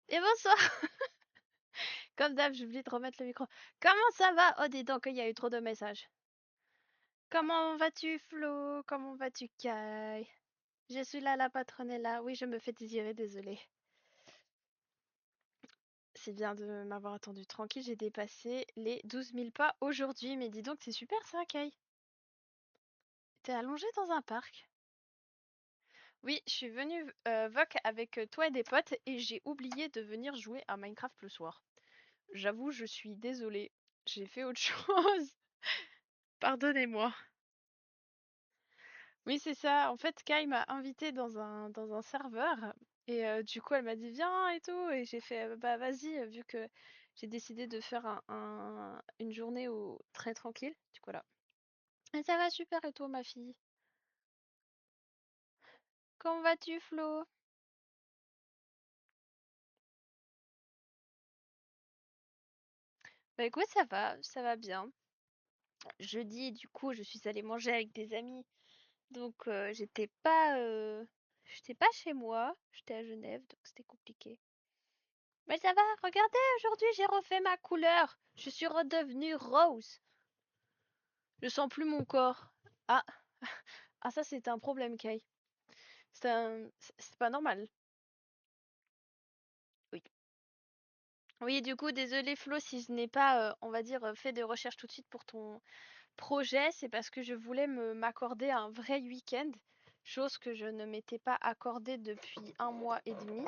Et bonsoir! Comme d'hab, j'oublie de remettre le micro. Comment ça va? Oh, dis donc, il y a eu trop de messages. Comment vas-tu, Flo? Comment vas-tu, Kai? Je suis là, la patronne est là. Oui, je me fais désirer, désolée. C'est bien de m'avoir attendu tranquille, j'ai dépassé les 12 000 pas aujourd'hui. Mais dis donc, c'est super ça, Kai. T'es allongé dans un parc? Oui, je suis venue VOC avec toi et des potes et j'ai oublié de venir jouer à Minecraft le soir. J'avoue, je suis désolée. J'ai fait autre chose. Pardonnez-moi. Oui, c'est ça. En fait, Kai m'a invité dans un serveur et du coup, elle m'a dit viens et tout et j'ai fait bah vas-y vu que j'ai décidé de faire une journée très tranquille. Du coup là. Et ça va super et toi ma fille? Comment vas-tu Flo? Bah écoute, ça va bien. Jeudi, du coup, je suis allée manger avec des amis. Donc j'étais pas chez moi, j'étais à Genève, donc c'était compliqué. Mais ça va, regardez, aujourd'hui j'ai refait ma couleur. Je suis redevenue rose. Je sens plus mon corps. Ah, ah ça c'est un problème, Kay. C'est pas normal. Oui. Oui, du coup, désolé Flo si je n'ai pas, on va dire, fait de recherche tout de suite pour ton projet. C'est parce que je voulais m'accorder un vrai week-end, chose que je ne m'étais pas accordée depuis 1 mois et demi.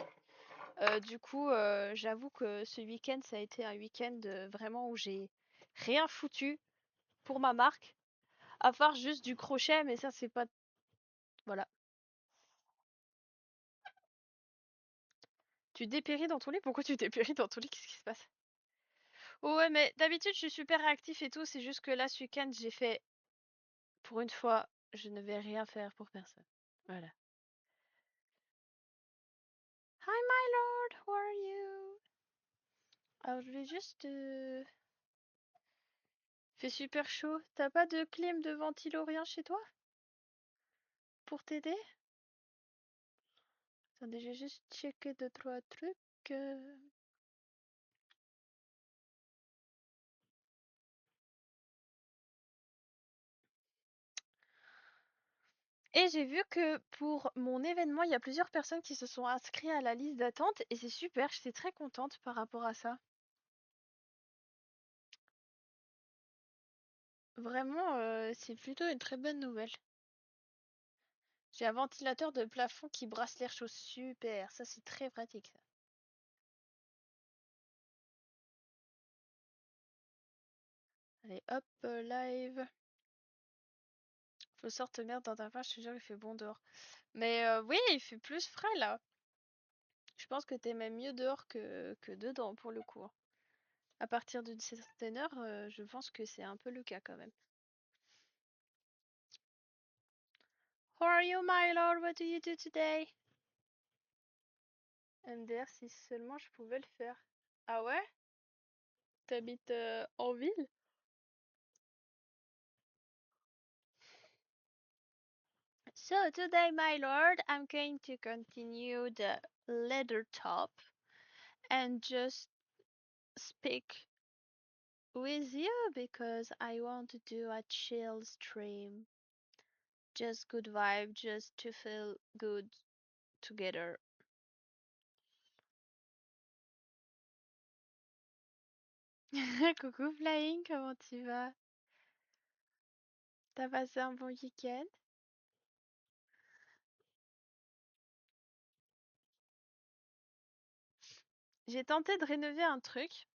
Du coup, j'avoue que ce week-end, ça a été un week-end vraiment où j'ai rien foutu pour ma marque. À part juste du crochet, mais ça, c'est pas. Voilà. Tu dépéris dans ton lit? Pourquoi tu dépéris dans ton lit? Qu'est-ce qui se passe? Oh ouais, mais d'habitude, je suis super réactif et tout. C'est juste que là, ce week-end, j'ai fait. Pour une fois, je ne vais rien faire pour personne. Voilà. Hi, my lord, how are you? Alors, je vais juste. Fait super chaud. T'as pas de clim, de ventilo, rien chez toi? Pour t'aider? Attendez, j'ai juste checké deux, trois trucs. Et j'ai vu que pour mon événement, il y a plusieurs personnes qui se sont inscrites à la liste d'attente et c'est super, j'étais très contente par rapport à ça. Vraiment, c'est plutôt une très bonne nouvelle. J'ai un ventilateur de plafond qui brasse l'air chaud, super, ça c'est très pratique ça. Allez hop, live. Faut sortir merde dans ta page, je te jure il fait bon dehors. Mais oui, il fait plus frais là. Je pense que t'es même mieux dehors que dedans pour le coup, hein. À partir d'une certaine heure, je pense que c'est un peu le cas quand même. How are you, my lord? What do you do today? MDR, si seulement je pouvais le faire. Ah ouais? T'habites en ville? So today, my lord, I'm going to continue the leather top and just speak with you because I want to do a chill stream. Just good vibe, just to feel good together. Coucou Flying, comment tu vas? T'as passé un bon week-end? J'ai tenté de rénover un truc.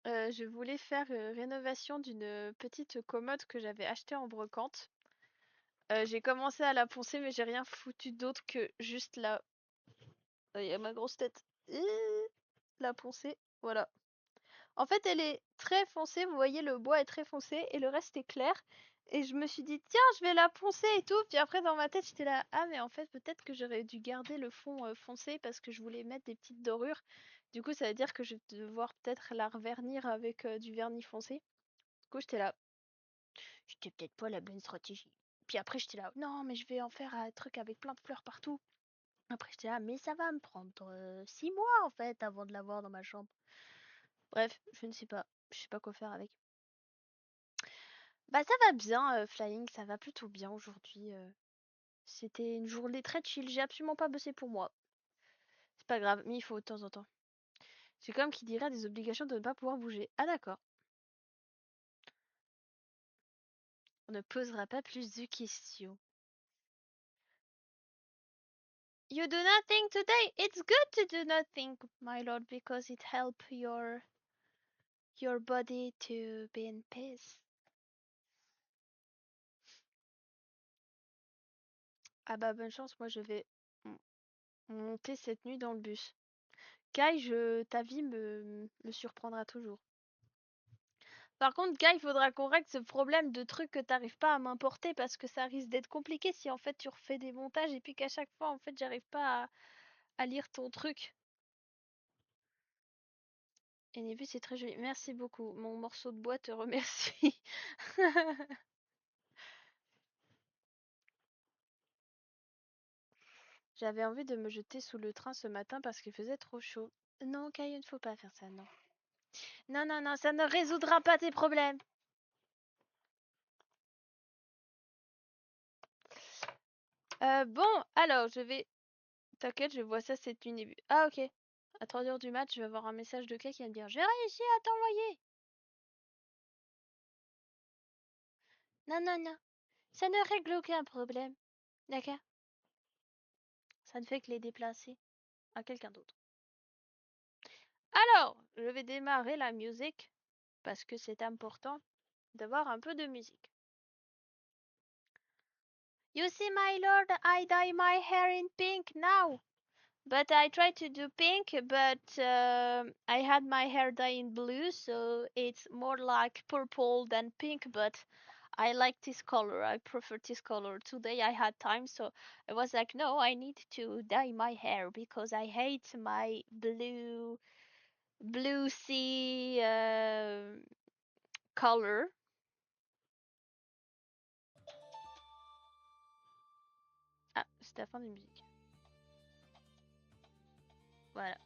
Je voulais faire rénovation d'une petite commode que j'avais achetée en brocante. J'ai commencé à la poncer, mais j'ai rien foutu d'autre que juste là. Il y a ma grosse tête. La poncer, voilà. En fait, elle est très foncée, vous voyez, le bois est très foncé et le reste est clair. Et je me suis dit, tiens, je vais la poncer et tout. Puis après, dans ma tête, j'étais là, ah, mais en fait, peut-être que j'aurais dû garder le fond foncé parce que je voulais mettre des petites dorures. Du coup, ça veut dire que je vais devoir peut-être la revernir avec du vernis foncé. Du coup, j'étais là, c'était peut-être pas la bonne stratégie. Puis après, j'étais là, non, mais je vais en faire un truc avec plein de fleurs partout. Après, j'étais là, mais ça va me prendre 6 mois en fait avant de l'avoir dans ma chambre. Bref, je ne sais pas. Je sais pas quoi faire avec. Bah, ça va bien, Flying, ça va plutôt bien aujourd'hui. C'était une journée très chill. J'ai absolument pas bossé pour moi. C'est pas grave, mais il faut de temps en temps. C'est comme qui dirait des obligations de ne pas pouvoir bouger. Ah, d'accord. On ne posera pas plus de questions. You do nothing today. It's good to do nothing, my lord, because it helps your body to be in peace. Ah bah bonne chance, moi je vais monter cette nuit dans le bus. Kai, ta vie me surprendra toujours. Par contre, Kai, il faudra qu'on règle ce problème de trucs que t'arrives pas à m'importer parce que ça risque d'être compliqué si en fait tu refais des montages et puis qu'à chaque fois en fait j'arrive pas à lire ton truc. Et Nébu, c'est très joli. Merci beaucoup. Mon morceau de bois te remercie. J'avais envie de me jeter sous le train ce matin parce qu'il faisait trop chaud. Non, Kai, il ne faut pas faire ça, non. Non, non, non, ça ne résoudra pas tes problèmes. Bon, alors, je vais... T'inquiète, je vois ça, c'est une début. Ah, ok. À 3h du mat, je vais avoir un message de Kai qui va me dire j'ai réussi à t'envoyer. Non, non, non. Ça ne règle aucun problème. D'accord? Ça ne fait que les déplacer à quelqu'un d'autre. Alors, je vais démarrer la musique parce que c'est important d'avoir un peu de musique. You see, my lord, I dye my hair in pink now. But I tried to do pink, but I had my hair dye in blue, so it's more like purple than pink, but I like this color. I prefer this color. Today I had time, so I was like, no, I need to dye my hair because I hate my blue sea color. Ah, c'est la fin de la musique. Voilà.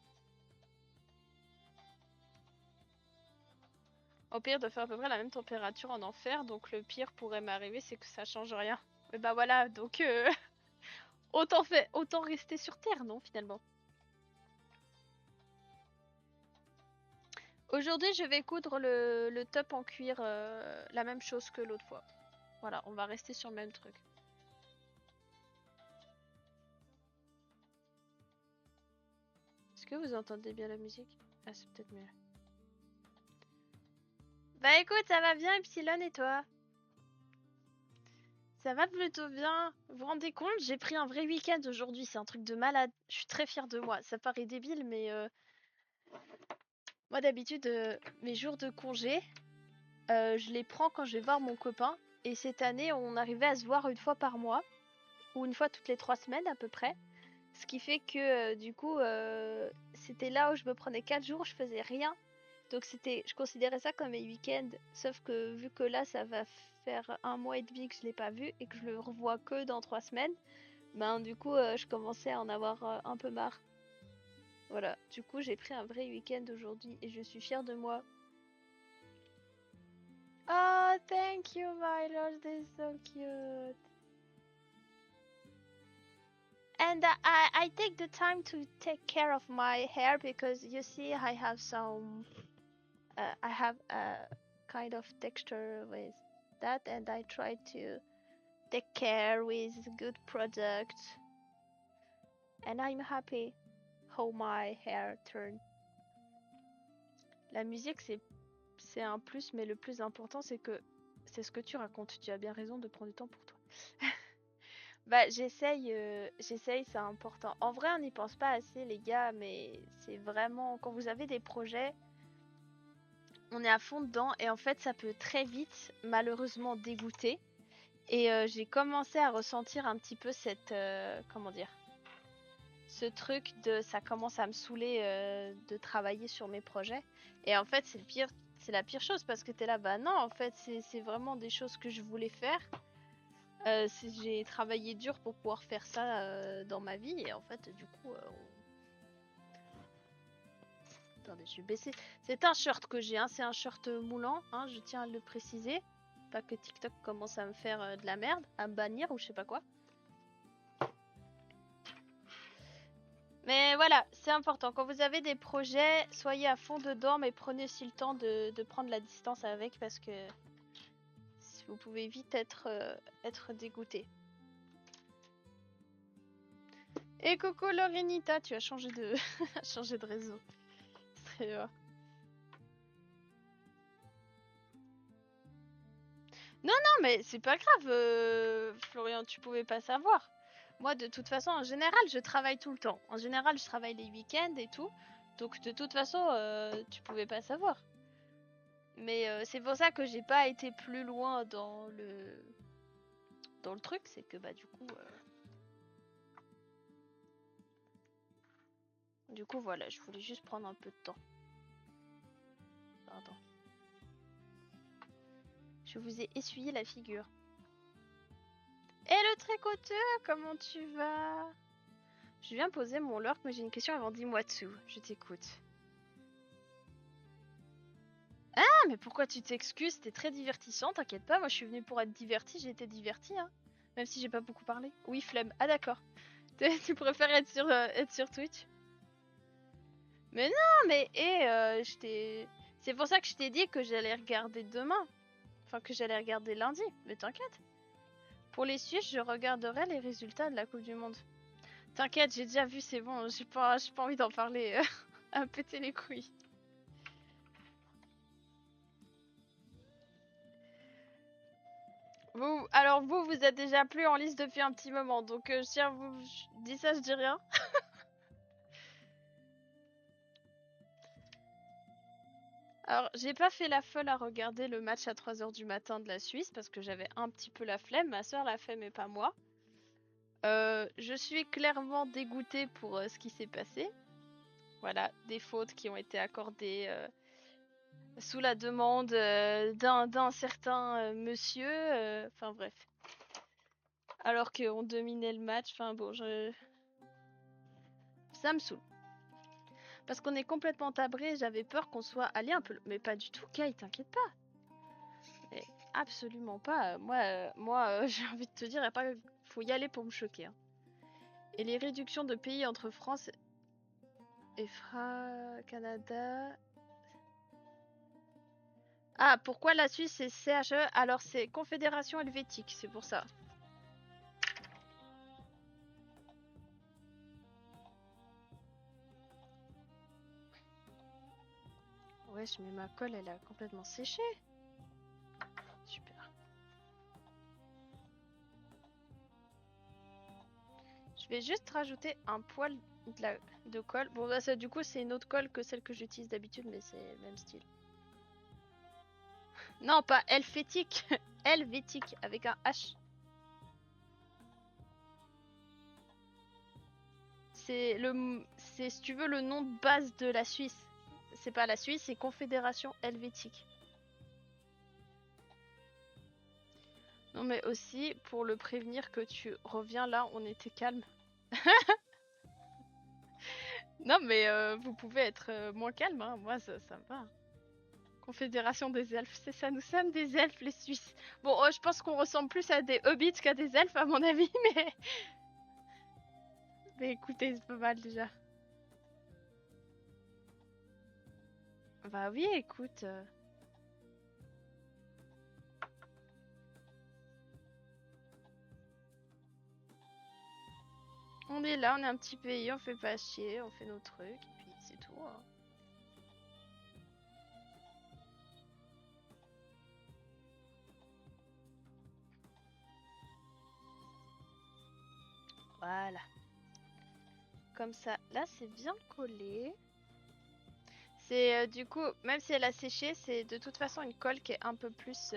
Au pire, de faire à peu près la même température en enfer, donc le pire pourrait m'arriver, c'est que ça change rien. Et bah voilà, donc autant rester sur Terre, non, finalement. Aujourd'hui, je vais coudre le top en cuir, la même chose que l'autre fois. Voilà, on va rester sur le même truc. Est-ce que vous entendez bien la musique? Ah, c'est peut-être mieux. Bah écoute, ça va bien, Epsilon, et toi? Ça va plutôt bien. Vous vous rendez compte, j'ai pris un vrai week-end aujourd'hui, c'est un truc de malade. Je suis très fière de moi. Ça paraît débile, mais moi d'habitude, mes jours de congé, je les prends quand je vais voir mon copain. Et cette année, on arrivait à se voir une fois par mois, ou une fois toutes les 3 semaines à peu près. Ce qui fait que du coup, c'était là où je me prenais 4 jours, je faisais rien. Donc je considérais ça comme mes week-ends. Sauf que vu que là, ça va faire un mois et demi que je l'ai pas vu et que je le revois que dans 3 semaines, ben du coup, je commençais à en avoir un peu marre. Voilà, du coup, j'ai pris un vrai week-end aujourd'hui et je suis fière de moi. Oh, thank you, my lord, this is so cute. And I take the time to take care of my hair because you see I have some I have a kind of texture with that and I try to take care with good products and I'm happy how my hair turned. La musique c'est un plus mais le plus important c'est que c'est ce que tu racontes. Tu as bien raison de prendre du temps pour toi. Bah j'essaye, c'est important. En vrai, on n'y pense pas assez les gars, mais c'est vraiment quand vous avez des projets, on est à fond dedans et en fait ça peut très vite malheureusement dégoûter. Et j'ai commencé à ressentir un petit peu cette comment dire, ce truc de ça commence à me saouler de travailler sur mes projets. Et en fait c'est la pire chose parce que t'es là bah non en fait c'est vraiment des choses que je voulais faire. J'ai travaillé dur pour pouvoir faire ça dans ma vie et en fait du coup attendez, je vais baisser. C'est un short que j'ai, hein. C'est un short moulant, hein, je tiens à le préciser. Pas que TikTok commence à me faire de la merde, à me bannir ou je sais pas quoi. Mais voilà, c'est important. Quand vous avez des projets, soyez à fond dedans, mais prenez aussi le temps de prendre la distance avec parce que vous pouvez vite être dégoûté. Et coucou Lorenita, tu as changé de, changé de réseau. Très bien. Non, mais c'est pas grave, Florian, tu pouvais pas savoir. Moi, de toute façon, en général, je travaille tout le temps. En général, je travaille les week-ends et tout. Donc, de toute façon, tu pouvais pas savoir. Mais c'est pour ça que j'ai pas été plus loin dans le truc. C'est que, bah, du coup, voilà, je voulais juste prendre un peu de temps. Pardon. Je vous ai essuyé la figure. Et le tricoteux, comment tu vas? Je viens poser mon lurk, mais j'ai une question avant, dis-moi dessous. Je t'écoute. Ah, mais pourquoi tu t'excuses? C'était très divertissant, t'inquiète pas, moi je suis venue pour être divertie, j'ai été divertie, hein. Même si j'ai pas beaucoup parlé. Oui, flemme. Ah d'accord. Tu préfères être sur Twitch? Mais non, mais c'est pour ça que je t'ai dit que j'allais regarder demain. Enfin, que j'allais regarder lundi, mais t'inquiète. Pour les Suisses, je regarderai les résultats de la Coupe du Monde. T'inquiète, j'ai déjà vu, c'est bon, j'ai pas envie d'en parler. À péter les couilles. Vous êtes déjà plus en liste depuis un petit moment, donc je tiens à vous... Je dis ça, je dis rien. Alors, j'ai pas fait la folle à regarder le match à 3h du matin de la Suisse, parce que j'avais un petit peu la flemme. Ma soeur l'a fait, mais pas moi. Je suis clairement dégoûtée pour ce qui s'est passé. Voilà, des fautes qui ont été accordées sous la demande d'un certain monsieur. Enfin bref. Alors qu'on dominait le match. Enfin bon, ça me saoule. Parce qu'on est complètement tabré, j'avais peur qu'on soit allé un peu... Mais pas du tout, Kay, t'inquiète pas. Mais absolument pas. Moi j'ai envie de te dire, faut y aller pour me choquer. Hein. Et les réductions de pays entre France et Canada... Ah, pourquoi la Suisse c'est CHE? Alors c'est Confédération Helvétique, c'est pour ça. Wesh, mais ma colle elle a complètement séché. Super. Je vais juste rajouter un poil de colle. Bon, bah, ça, du coup, c'est une autre colle que celle que j'utilise d'habitude, mais c'est le même style. Non, pas helvétique. Helvétique, avec un H. C'est, si tu veux, le nom de base de la Suisse. C'est pas la Suisse, c'est Confédération Helvétique. Non, mais aussi, pour le prévenir que tu reviens là, on était calme. Non, mais vous pouvez être moins calme, hein. Moi, ça me va. Confédération des elfes, c'est ça, nous sommes des elfes, les Suisses. Bon, je pense qu'on ressemble plus à des hobbits qu'à des elfes, à mon avis, mais... Mais écoutez, c'est pas mal, déjà. Bah oui, écoute... On est là, on est un petit pays, on fait pas chier, on fait nos trucs, et puis c'est tout. Hein. Voilà. Comme ça, là c'est bien collé. C'est du coup, même si elle a séché, c'est de toute façon une colle qui est un peu plus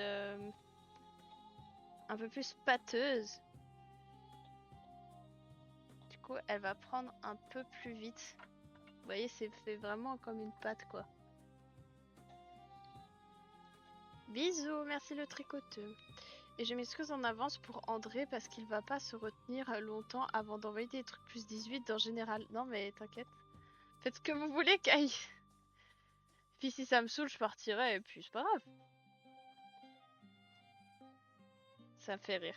pâteuse. Du coup, elle va prendre un peu plus vite. Vous voyez, c'est fait vraiment comme une pâte quoi. Bisous, merci le tricoteux. Et je m'excuse en avance pour André parce qu'il va pas se retenir longtemps avant d'envoyer des trucs plus 18 en général. Non mais t'inquiète. Faites ce que vous voulez, Kai. Puis si ça me saoule, je partirai et puis c'est pas grave. Ça me fait rire.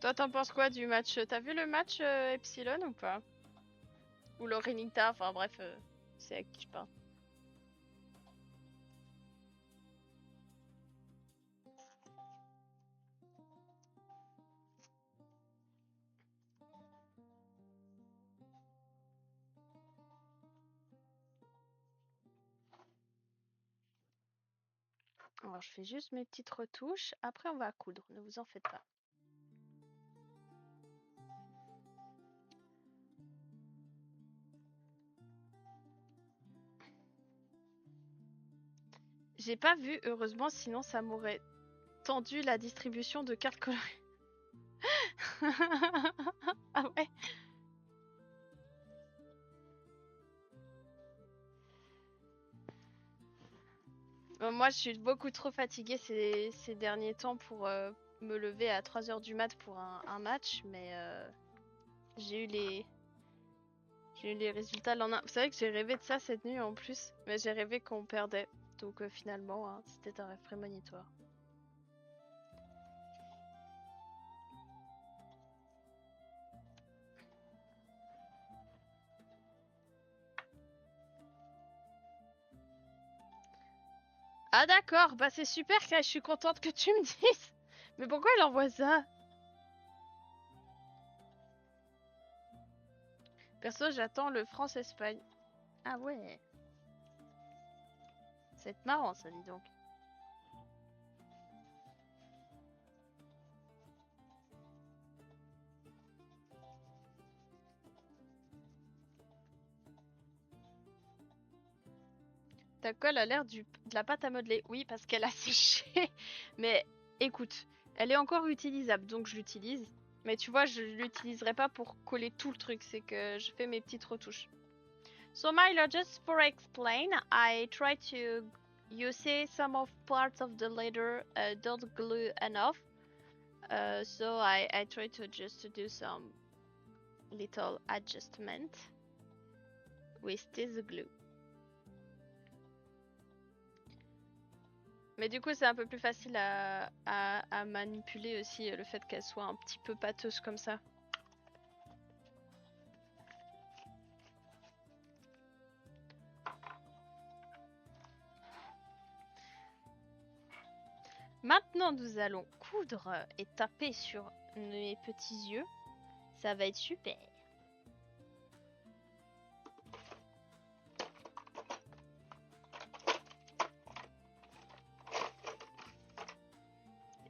Toi, t'en penses quoi du match? T'as vu le match Epsilon ou pas? Ou le Renita, enfin bref, c'est à qui je parle. Alors, je fais juste mes petites retouches. Après, on va coudre. Ne vous en faites pas. J'ai pas vu, heureusement, sinon ça m'aurait tendu la distribution de cartes colorées. Ah ouais. Moi, je suis beaucoup trop fatiguée ces derniers temps pour me lever à 3h du mat pour un match, mais j'ai eu les résultats le lendemain. Vous savez que j'ai rêvé de ça cette nuit en plus, mais j'ai rêvé qu'on perdait. Donc finalement, hein, c'était un rêve prémonitoire. Ah d'accord, bah c'est super Kai, je suis contente que tu me dises. Mais pourquoi elle envoie ça? Perso, j'attends le France-Espagne. Ah ouais. C'est marrant ça, dis donc. Ta colle a l'air de la pâte à modeler. Oui, parce qu'elle a séché. Mais écoute, elle est encore utilisable, donc je l'utilise. Mais tu vois, je l'utiliserai pas pour coller tout le truc, c'est que je fais mes petites retouches. So Milo, just for explain, I try to you see some of parts of the leather don't glue enough. So I try to just do some little adjustment with this glue. Mais du coup, c'est un peu plus facile à manipuler aussi le fait qu'elle soit un petit peu pâteuse comme ça. Maintenant, nous allons coudre et taper sur mes petits yeux. Ça va être super.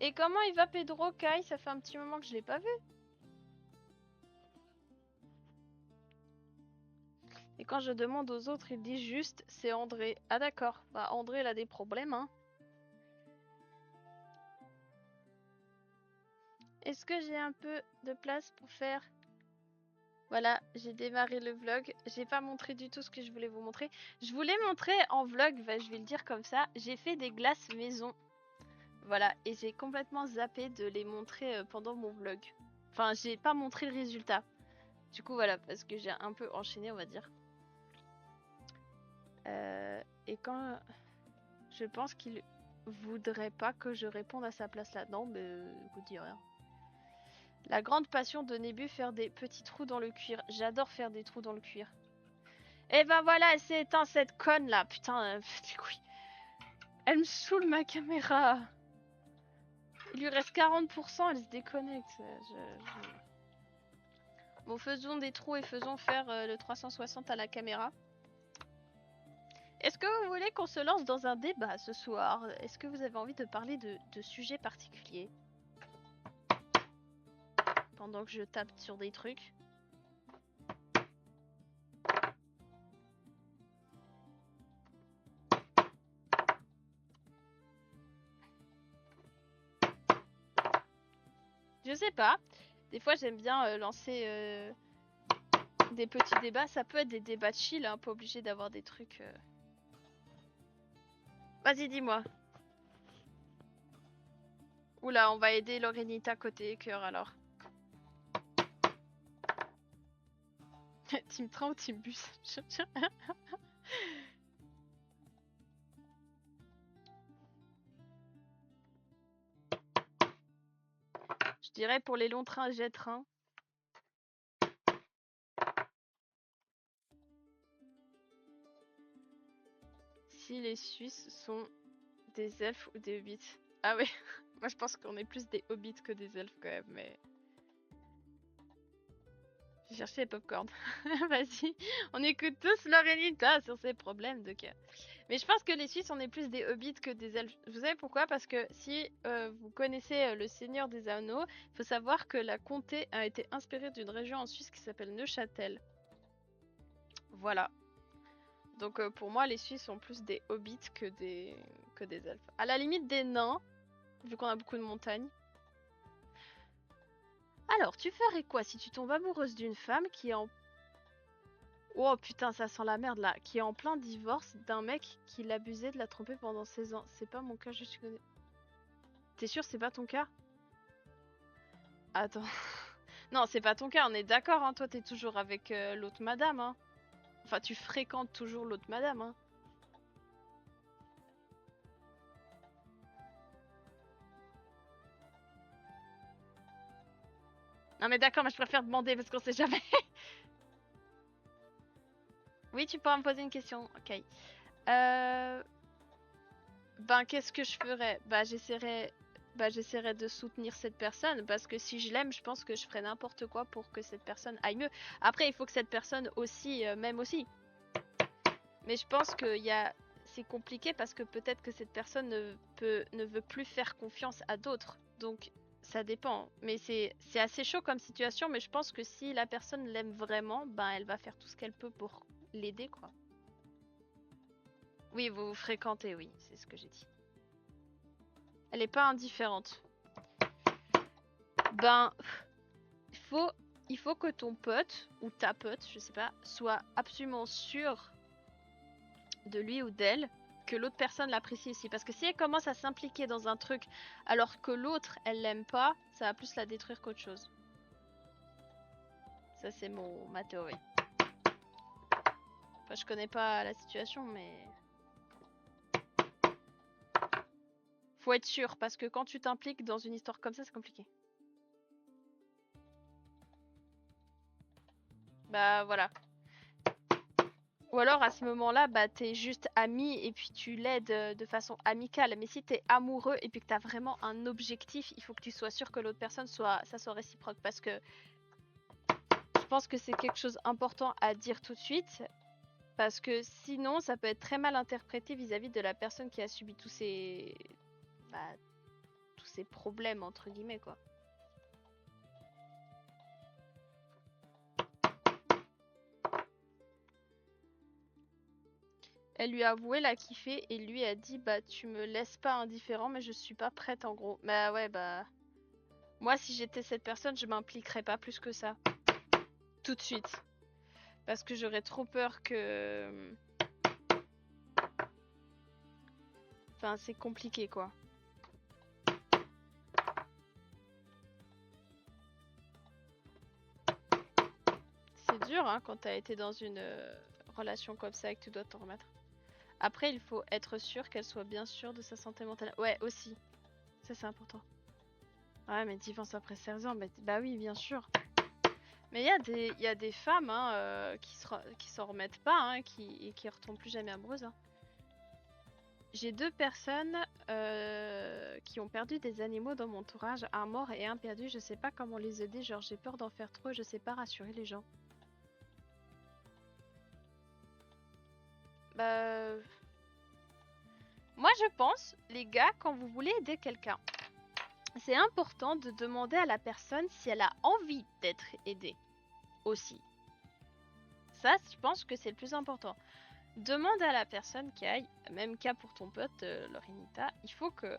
Et comment il va Pedro Kai? Ça fait un petit moment que je l'ai pas vu. Et quand je demande aux autres, ils disent juste c'est André. Ah d'accord, bah André il a des problèmes hein. Est-ce que j'ai un peu de place pour faire... Voilà, j'ai démarré le vlog. J'ai pas montré du tout ce que je voulais vous montrer. Je voulais montrer en vlog, bah, je vais le dire comme ça, j'ai fait des glaces maison. Voilà, et j'ai complètement zappé de les montrer pendant mon vlog. Enfin, j'ai pas montré le résultat. Du coup, voilà, parce que j'ai un peu enchaîné, on va dire. Et quand... Je pense qu'il voudrait pas que je réponde à sa place là. Non, mais vous dites rien. La grande passion de Nébu, faire des petits trous dans le cuir. J'adore faire des trous dans le cuir. Et ben voilà, elle s'est éteinte cette conne là. Putain, du coup, elle me saoule ma caméra. Il lui reste 40%, elle se déconnecte. Bon, faisons des trous et faisons faire le 360 à la caméra. Est-ce que vous voulez qu'on se lance dans un débat ce soir? Est-ce que vous avez envie de parler de sujets particuliers? Pendant que je tape sur des trucs. Je sais pas. Des fois, j'aime bien lancer des petits débats. Ça peut être des débats chill, hein, pas obligé d'avoir des trucs... Vas-y, dis-moi. Oula, on va aider Lorenita côté cœur, alors. Team train ou team bus? Je dirais pour les longs trains, jet train. Si les Suisses sont des elfes ou des hobbits. Ah ouais, moi je pense qu'on est plus des hobbits que des elfes quand même, mais... J'ai cherché les popcorn. Vas-y, on écoute tous Lorenita sur ses problèmes de cœur. Mais je pense que les Suisses, on est plus des hobbits que des elfes. Vous savez pourquoi? Parce que si vous connaissez le Seigneur des Anneaux, il faut savoir que la comté a été inspirée d'une région en Suisse qui s'appelle Neuchâtel. Voilà. Donc pour moi, les Suisses sont plus des hobbits que des elfes. À la limite des nains, vu qu'on a beaucoup de montagnes. Alors, tu ferais quoi si tu tombes amoureuse d'une femme qui est en... Oh putain, ça sent la merde là. Qui est en plein divorce d'un mec qui l'abusait de la tromper pendant 16 ans. C'est pas mon cas, je suis connais. T'es sûr c'est pas ton cas? Attends. Non, c'est pas ton cas, on est d'accord, hein. Toi, t'es toujours avec l'autre madame, hein. Enfin, tu fréquentes toujours l'autre madame, hein. Non mais d'accord, mais je préfère demander parce qu'on sait jamais. Oui, tu pourras me poser une question. Ok. Ben, qu'est-ce que je ferais? J'essaierais de soutenir cette personne parce que si je l'aime, je pense que je ferais n'importe quoi pour que cette personne aille mieux. Après, il faut que cette personne aussi m'aime aussi. Mais je pense que c'est compliqué parce que peut-être que cette personne ne veut plus faire confiance à d'autres. Donc, ça dépend. Mais c'est assez chaud comme situation, mais je pense que si la personne l'aime vraiment, ben elle va faire tout ce qu'elle peut pour l'aider, quoi. Oui, vous vous fréquentez, oui, c'est ce que j'ai dit. Elle est pas indifférente. Ben, il faut que ton pote, ou ta pote, je sais pas, soit absolument sûr de lui ou d'elle, que l'autre personne l'apprécie aussi. Parce que si elle commence à s'impliquer dans un truc alors que l'autre, elle l'aime pas, ça va plus la détruire qu'autre chose. Ça, c'est ma théorie. Enfin, je connais pas la situation, mais... Faut être sûr, parce que quand tu t'impliques dans une histoire comme ça, c'est compliqué. Bah, voilà. Ou alors, à ce moment-là, bah, t'es juste ami et puis tu l'aides de façon amicale. Mais si t'es amoureux et puis que t'as vraiment un objectif, il faut que tu sois sûr que l'autre personne ça soit réciproque. Parce que je pense que c'est quelque chose d'important à dire tout de suite. Parce que sinon, ça peut être très mal interprété vis-à-vis de la personne qui a subi tous ces problèmes, entre guillemets, quoi. Elle lui a avoué la kiffer et lui a dit bah tu me laisses pas indifférent mais je suis pas prête en gros. Bah ouais bah moi si j'étais cette personne je m'impliquerais pas plus que ça. Tout de suite. Parce que j'aurais trop peur que... Enfin c'est compliqué quoi. C'est dur hein quand t'as été dans une relation comme ça et que tu dois t'en remettre. Après il faut être sûr qu'elle soit bien sûre de sa santé mentale. Ouais aussi. Ça c'est important. Ouais mais divorce après 16 ans, bah oui bien sûr. Mais il y a des femmes hein, qui s'en remettent pas hein, qui retombent plus jamais amoureuses. Hein. J'ai 2 personnes qui ont perdu des animaux dans mon entourage, un mort et un perdu. Je sais pas comment les aider, genre j'ai peur d'en faire trop, je sais pas rassurer les gens. Bah... Moi je pense, les gars, quand vous voulez aider quelqu'un, c'est important de demander à la personne si elle a envie d'être aidée aussi. Ça, je pense que c'est le plus important. Demande à la personne qui aille, même cas pour ton pote, Lorenita, il faut que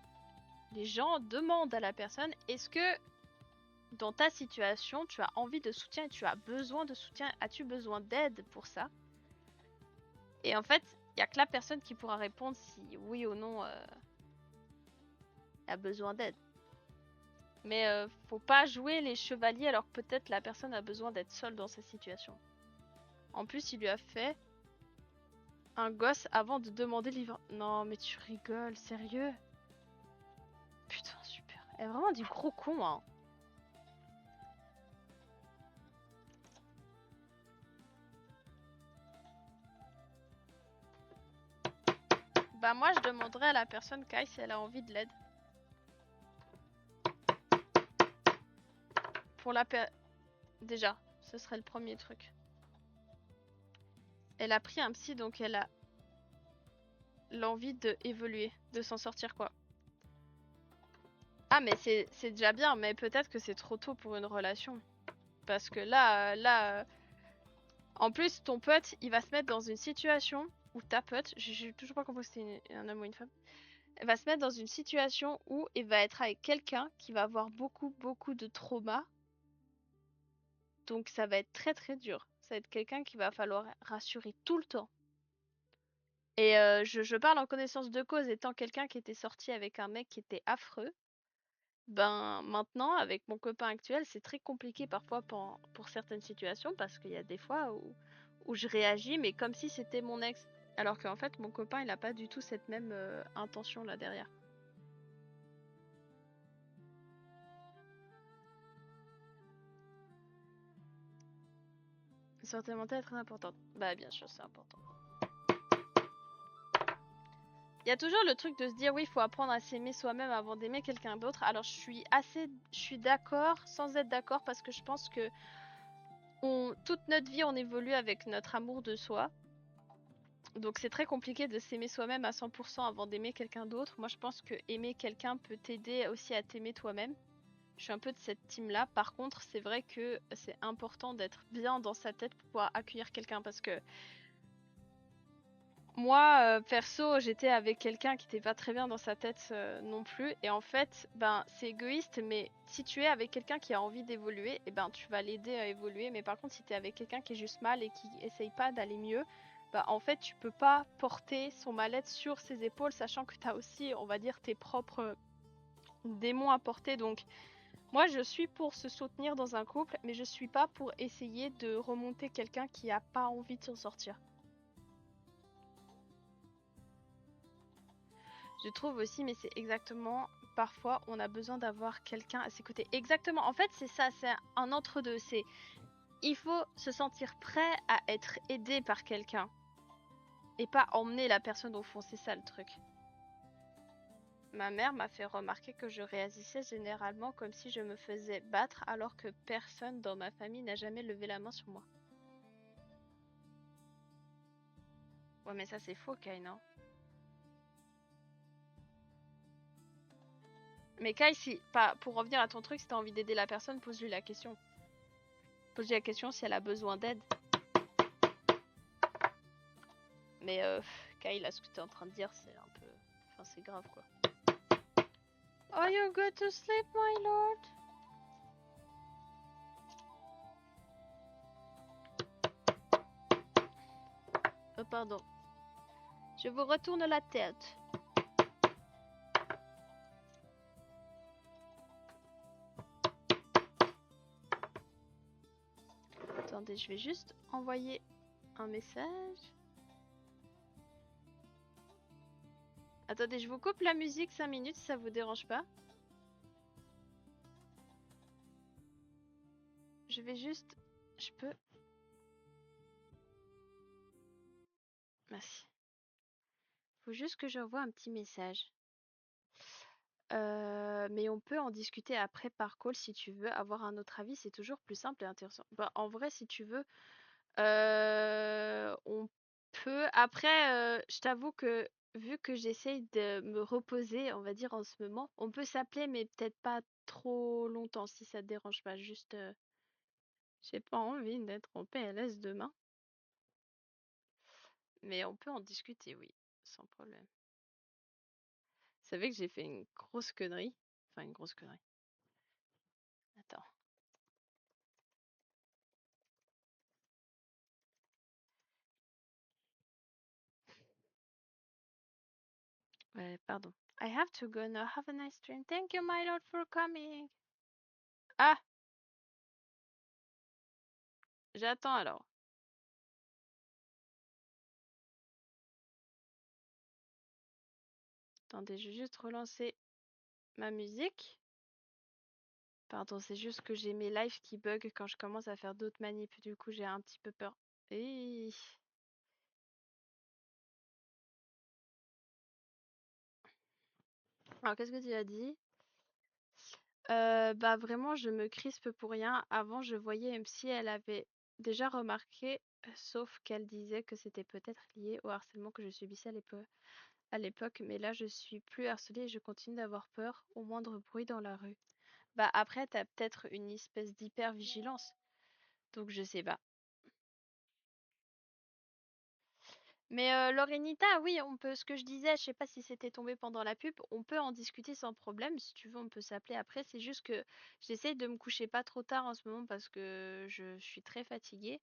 les gens demandent à la personne est-ce que dans ta situation, tu as envie de soutien et tu as besoin de soutien. As-tu besoin d'aide pour ça? Et en fait, il n'y a que la personne qui pourra répondre si oui ou non a besoin d'aide. Mais faut pas jouer les chevaliers alors que peut-être la personne a besoin d'être seule dans sa situation. En plus, il lui a fait un gosse avant de demander le livre. Non, mais tu rigoles, sérieux? Putain, super. Elle est vraiment du gros con, hein. Bah moi, je demanderais à la personne Kai si elle a envie de l'aide. Pour la déjà, ce serait le premier truc. Elle a pris un psy, donc elle a l'envie de évoluer, de s'en sortir quoi. Ah mais c'est déjà bien, mais peut-être que c'est trop tôt pour une relation. Parce que là, en plus ton pote, il va se mettre dans une situation où ta pote, j'ai toujours pas compris si c'était un homme ou une femme, elle va se mettre dans une situation où il va être avec quelqu'un qui va avoir beaucoup de trauma. Donc ça va être très très dur. Ça va être quelqu'un qu'il va falloir rassurer tout le temps. Et je parle en connaissance de cause, étant quelqu'un qui était sorti avec un mec qui était affreux. Ben maintenant, avec mon copain actuel, c'est très compliqué parfois pour certaines situations parce qu'il y a des fois où je réagis, mais comme si c'était mon ex. Alors qu'en fait, mon copain, il a pas du tout cette même intention là derrière. La santé mentale est très importante. Bah bien sûr, c'est important. Il y a toujours le truc de se dire oui, il faut apprendre à s'aimer soi-même avant d'aimer quelqu'un d'autre. Alors je suis d'accord sans être d'accord parce que je pense que toute notre vie on évolue avec notre amour de soi. Donc c'est très compliqué de s'aimer soi-même à 100% avant d'aimer quelqu'un d'autre. Moi je pense que aimer quelqu'un peut t'aider aussi à t'aimer toi-même. Je suis un peu de cette team-là. Par contre, c'est vrai que c'est important d'être bien dans sa tête pour pouvoir accueillir quelqu'un parce que moi, perso, j'étais avec quelqu'un qui était pas très bien dans sa tête non plus. Et en fait, ben, c'est égoïste, mais si tu es avec quelqu'un qui a envie d'évoluer, et ben, tu vas l'aider à évoluer. Mais par contre, si tu es avec quelqu'un qui est juste mal et qui essaye pas d'aller mieux, bah, en fait, tu peux pas porter son mal-être sur ses épaules, sachant que tu as aussi, on va dire, tes propres démons à porter. Donc, moi, je suis pour se soutenir dans un couple, mais je suis pas pour essayer de remonter quelqu'un qui a pas envie de s'en sortir. Je trouve aussi, mais c'est exactement, parfois, on a besoin d'avoir quelqu'un à ses côtés. Exactement, en fait, c'est ça, c'est un entre-deux. C'est, il faut se sentir prêt à être aidé par quelqu'un et pas emmener la personne au fond, c'est ça le truc. Ma mère m'a fait remarquer que je réagissais généralement comme si je me faisais battre alors que personne dans ma famille n'a jamais levé la main sur moi. Ouais, mais ça c'est faux, Kai, non? Mais Kai, si, pas, pour revenir à ton truc, si t'as envie d'aider la personne, pose-lui la question. Pose-lui la question si elle a besoin d'aide. Mais Kyle, là, ce que t'es en train de dire, c'est un peu... Enfin, c'est grave, quoi. Are you good to sleep, my lord? Oh, pardon. Je vous retourne la tête. Attendez, je vais juste envoyer un message. Attendez, je vous coupe la musique 5 minutes si ça vous dérange pas. Je vais juste... Je peux... Merci. Faut juste que j'envoie un petit message. Mais on peut en discuter après par call si tu veux. Avoir un autre avis, c'est toujours plus simple et intéressant. Bah, en vrai, si tu veux, on peut. Après, je t'avoue que vu que j'essaye de me reposer, on va dire en ce moment, on peut s'appeler, mais peut-être pas trop longtemps si ça te dérange pas. Juste, j'ai pas envie d'être en PLS demain, mais on peut en discuter, oui, sans problème. Vous savez que j'ai fait une grosse connerie. Enfin, une grosse connerie. Attends. Ouais, pardon. I have to go now. Have a nice stream. Thank you, my lord, for coming. Ah, j'attends alors. Attendez, je vais juste relancer ma musique. Pardon, c'est juste que j'ai mes lives qui bug quand je commence à faire d'autres manips. Du coup, j'ai un petit peu peur. Et... Alors, qu'est-ce que tu as dit? Bah vraiment, je me crispe pour rien. Avant, je voyais MC, elle avait déjà remarqué, sauf qu'elle disait que c'était peut-être lié au harcèlement que je subissais à l'époque. Mais là, je suis plus harcelée et je continue d'avoir peur au moindre bruit dans la rue. Bah après, t'as peut-être une espèce d'hyper-vigilance. Donc, je sais pas. Mais Lorenita, oui, on peut, ce que je disais, je sais pas si c'était tombé pendant la pub, on peut en discuter sans problème. Si tu veux, on peut s'appeler après. C'est juste que j'essaye de me coucher pas trop tard en ce moment parce que je suis très fatiguée.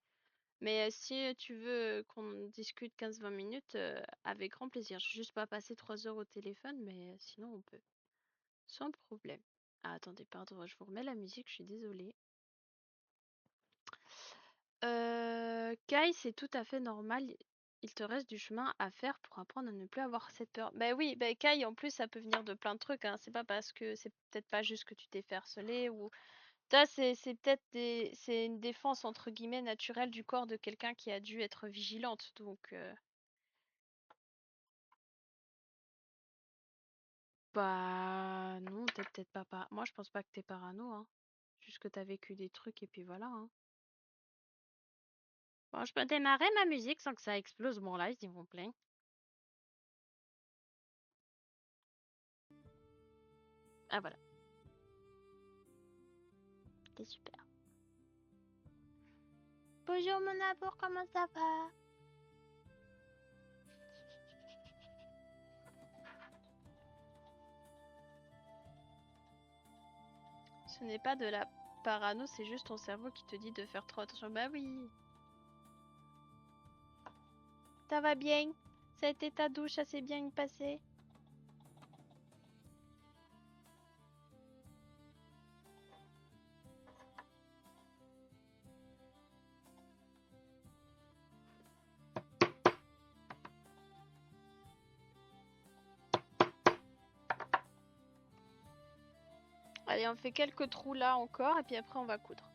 Mais si tu veux qu'on discute 15-20 minutes, avec grand plaisir. Je vais juste pas passer 3 heures au téléphone, mais sinon on peut. Sans problème. Ah, attendez, pardon, je vous remets la musique, je suis désolée. Kai, c'est tout à fait normal. Il te reste du chemin à faire pour apprendre à ne plus avoir cette peur. Bah oui, bah Kai, en plus, ça peut venir de plein de trucs, hein. C'est pas parce que c'est peut-être pas juste que tu t'es fait harceler ou. Ça, c'est peut-être c'est une défense entre guillemets naturelle du corps de quelqu'un qui a dû être vigilante. Donc, bah non, t'es peut-être pas Moi, je pense pas que t'es parano, hein. Juste que t'as vécu des trucs et puis voilà, hein. Bon, je peux démarrer ma musique sans que ça explose mon live, s'il vous plaît. Ah voilà, c'est super. Bonjour mon amour, comment ça va? Ce n'est pas de la parano, c'est juste ton cerveau qui te dit de faire trop attention. Bah oui. Ça va bien? Ça a été ta douche, ça s'est bien passé? Allez, on fait quelques trous là encore et puis après on va coudre.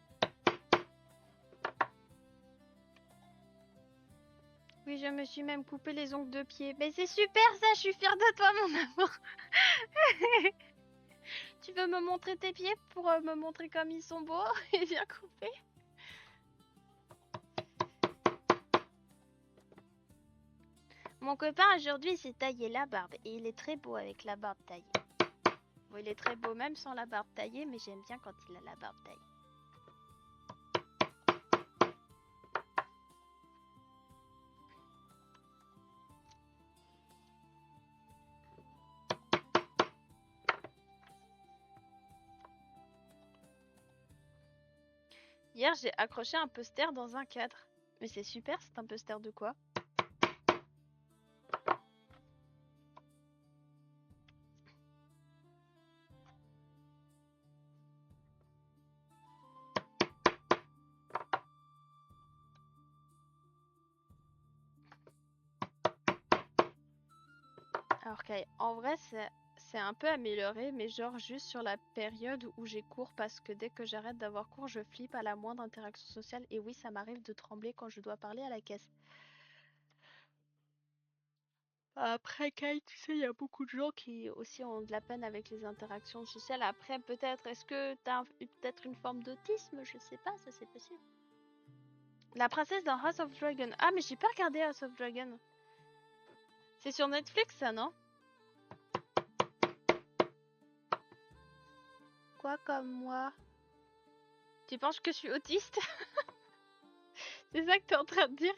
Oui, je me suis même coupé les ongles de pied. Mais c'est super ça, je suis fière de toi mon amour. Tu veux me montrer tes pieds pour me montrer comme ils sont beaux et bien coupés? Mon copain aujourd'hui s'est taillé la barbe et il est très beau avec la barbe taillée. Bon, il est très beau même sans la barbe taillée, mais j'aime bien quand il a la barbe taillée. Hier, j'ai accroché un poster dans un cadre. Mais c'est super, c'est un poster de quoi? Alors en vrai, c'est un peu amélioré, mais genre juste sur la période où j'ai cours, parce que dès que j'arrête d'avoir cours, je flippe à la moindre interaction sociale. Et oui, ça m'arrive de trembler quand je dois parler à la caisse. Après, Kai, tu sais, il y a beaucoup de gens qui aussi ont de la peine avec les interactions sociales. Après, peut-être, est-ce que t'as peut-être une forme d'autisme? Je sais pas, ça c'est possible. La princesse dans House of Dragon. Ah, mais j'ai pas regardé House of Dragon. C'est sur Netflix, ça, non? Quoi comme moi? Tu penses que je suis autiste? C'est ça que t'es en train de dire?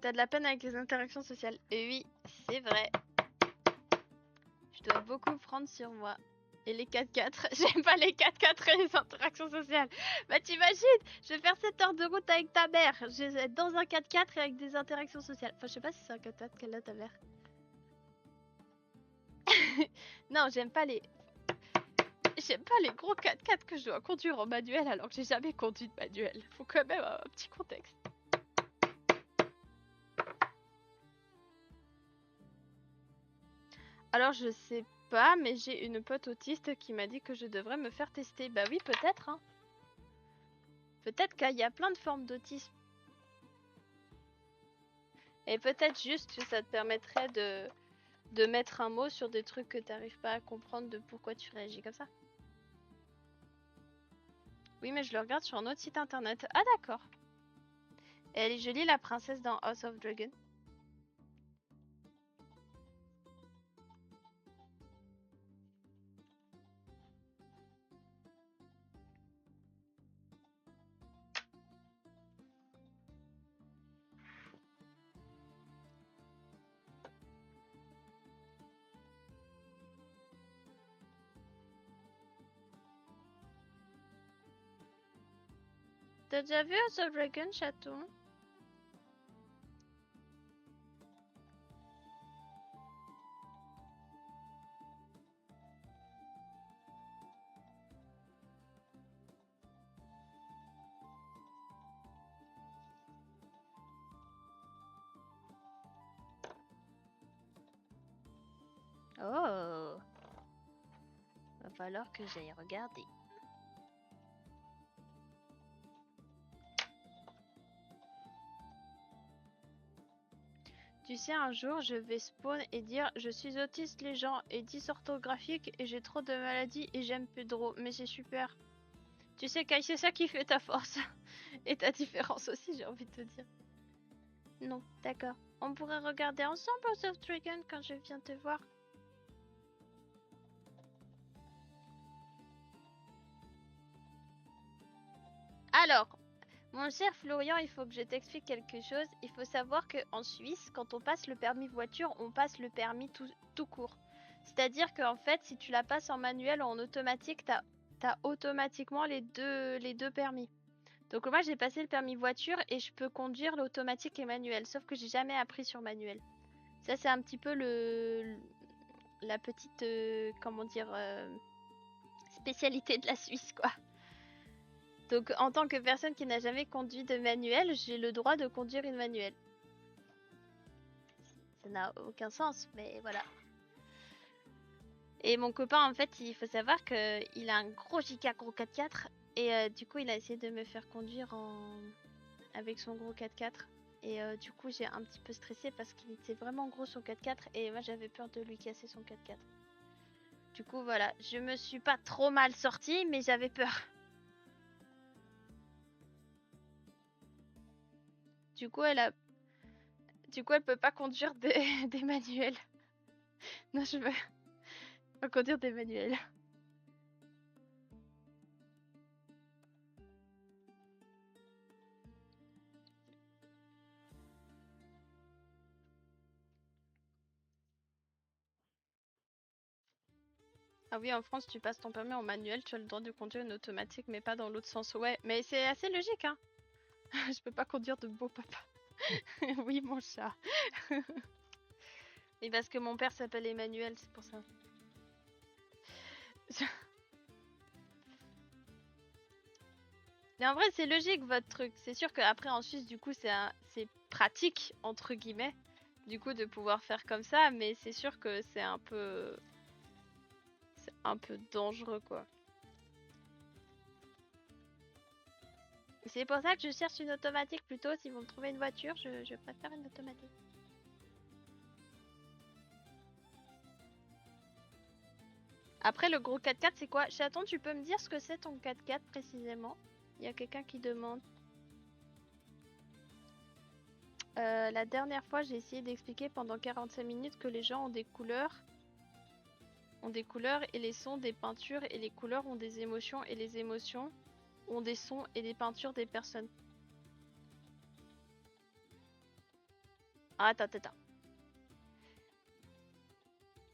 T'as de la peine avec les interactions sociales. Et oui, c'est vrai. Je dois beaucoup prendre sur moi. Et les 4x4, j'aime pas les 4x4 et les interactions sociales. Bah t'imagines, je vais faire 7 heures de route avec ta mère. Je vais être dans un 4x4 et avec des interactions sociales. Enfin je sais pas si c'est un 4x4 qu'elle a ta mère. Non, j'aime pas les... J'aime pas les gros 4x4 que je dois conduire en manuel alors que j'ai jamais conduit de manuel. Faut quand même un petit contexte. Alors je sais pas, mais j'ai une pote autiste qui m'a dit que je devrais me faire tester. Bah oui, peut-être, hein. Peut-être qu'il y a plein de formes d'autisme. Et peut-être juste que ça te permettrait de mettre un mot sur des trucs que t'arrives pas à comprendre de pourquoi tu réagis comme ça. Oui, mais je le regarde sur un autre site internet. Ah d'accord. Et elle est jolie, la princesse dans House of Dragon. T'as déjà vu House of Dragon, chaton? Oh, va falloir que j'aille regarder. Tu sais, un jour, je vais spawn et dire je suis autiste, les gens, et dysorthographique, et j'ai trop de maladies et j'aime Pedro, mais c'est super. Tu sais, Kai, c'est ça qui fait ta force. Et ta différence aussi, j'ai envie de te dire. Non, d'accord. On pourrait regarder ensemble House of Dragon quand je viens te voir. Alors, mon cher Florian, il faut que je t'explique quelque chose. Il faut savoir qu'en Suisse, quand on passe le permis voiture, on passe le permis tout court. C'est-à-dire qu'en fait, si tu la passes en manuel ou en automatique, t'as automatiquement les deux permis. Donc moi, j'ai passé le permis voiture et je peux conduire l'automatique et manuel. Sauf que j'ai jamais appris sur manuel. Ça, c'est un petit peu la petite, comment dire, spécialité de la Suisse, quoi. Donc, en tant que personne qui n'a jamais conduit de manuel, j'ai le droit de conduire une manuelle. Ça n'a aucun sens, mais voilà. Et mon copain, en fait, il faut savoir qu'il a un gros giga gros 4x4. Et du coup, il a essayé de me faire conduire avec son gros 4x4. Et du coup, j'ai un petit peu stressé parce qu'il était vraiment gros son 4x4. Et moi, j'avais peur de lui casser son 4x4. Du coup, voilà. Je me suis pas trop mal sortie, mais j'avais peur. Du coup, elle peut pas conduire des manuels. Non, je veux pas conduire des manuels. Ah oui, en France, tu passes ton permis en manuel, tu as le droit de conduire une automatique, mais pas dans l'autre sens. Ouais, mais c'est assez logique, hein. Je peux pas conduire de beau papa. Oui, mon chat. Et parce que mon père s'appelle Emmanuel, c'est pour ça. Mais en vrai, c'est logique votre truc. C'est sûr qu'après en Suisse, du coup, c'est pratique, entre guillemets, du coup, de pouvoir faire comme ça, mais c'est sûr que c'est un peu dangereux, quoi. C'est pour ça que je cherche une automatique plutôt. Si vous me trouvez une voiture, je préfère une automatique. Après, le gros 4x4, c'est quoi? Chaton, tu peux me dire ce que c'est ton 4x4 précisément? Il y a quelqu'un qui demande. La dernière fois, j'ai essayé d'expliquer pendant 45 minutes que les gens ont des couleurs et les sons des peintures et les couleurs ont des émotions et les émotions ont des sons et des peintures des personnes. Ah, attends.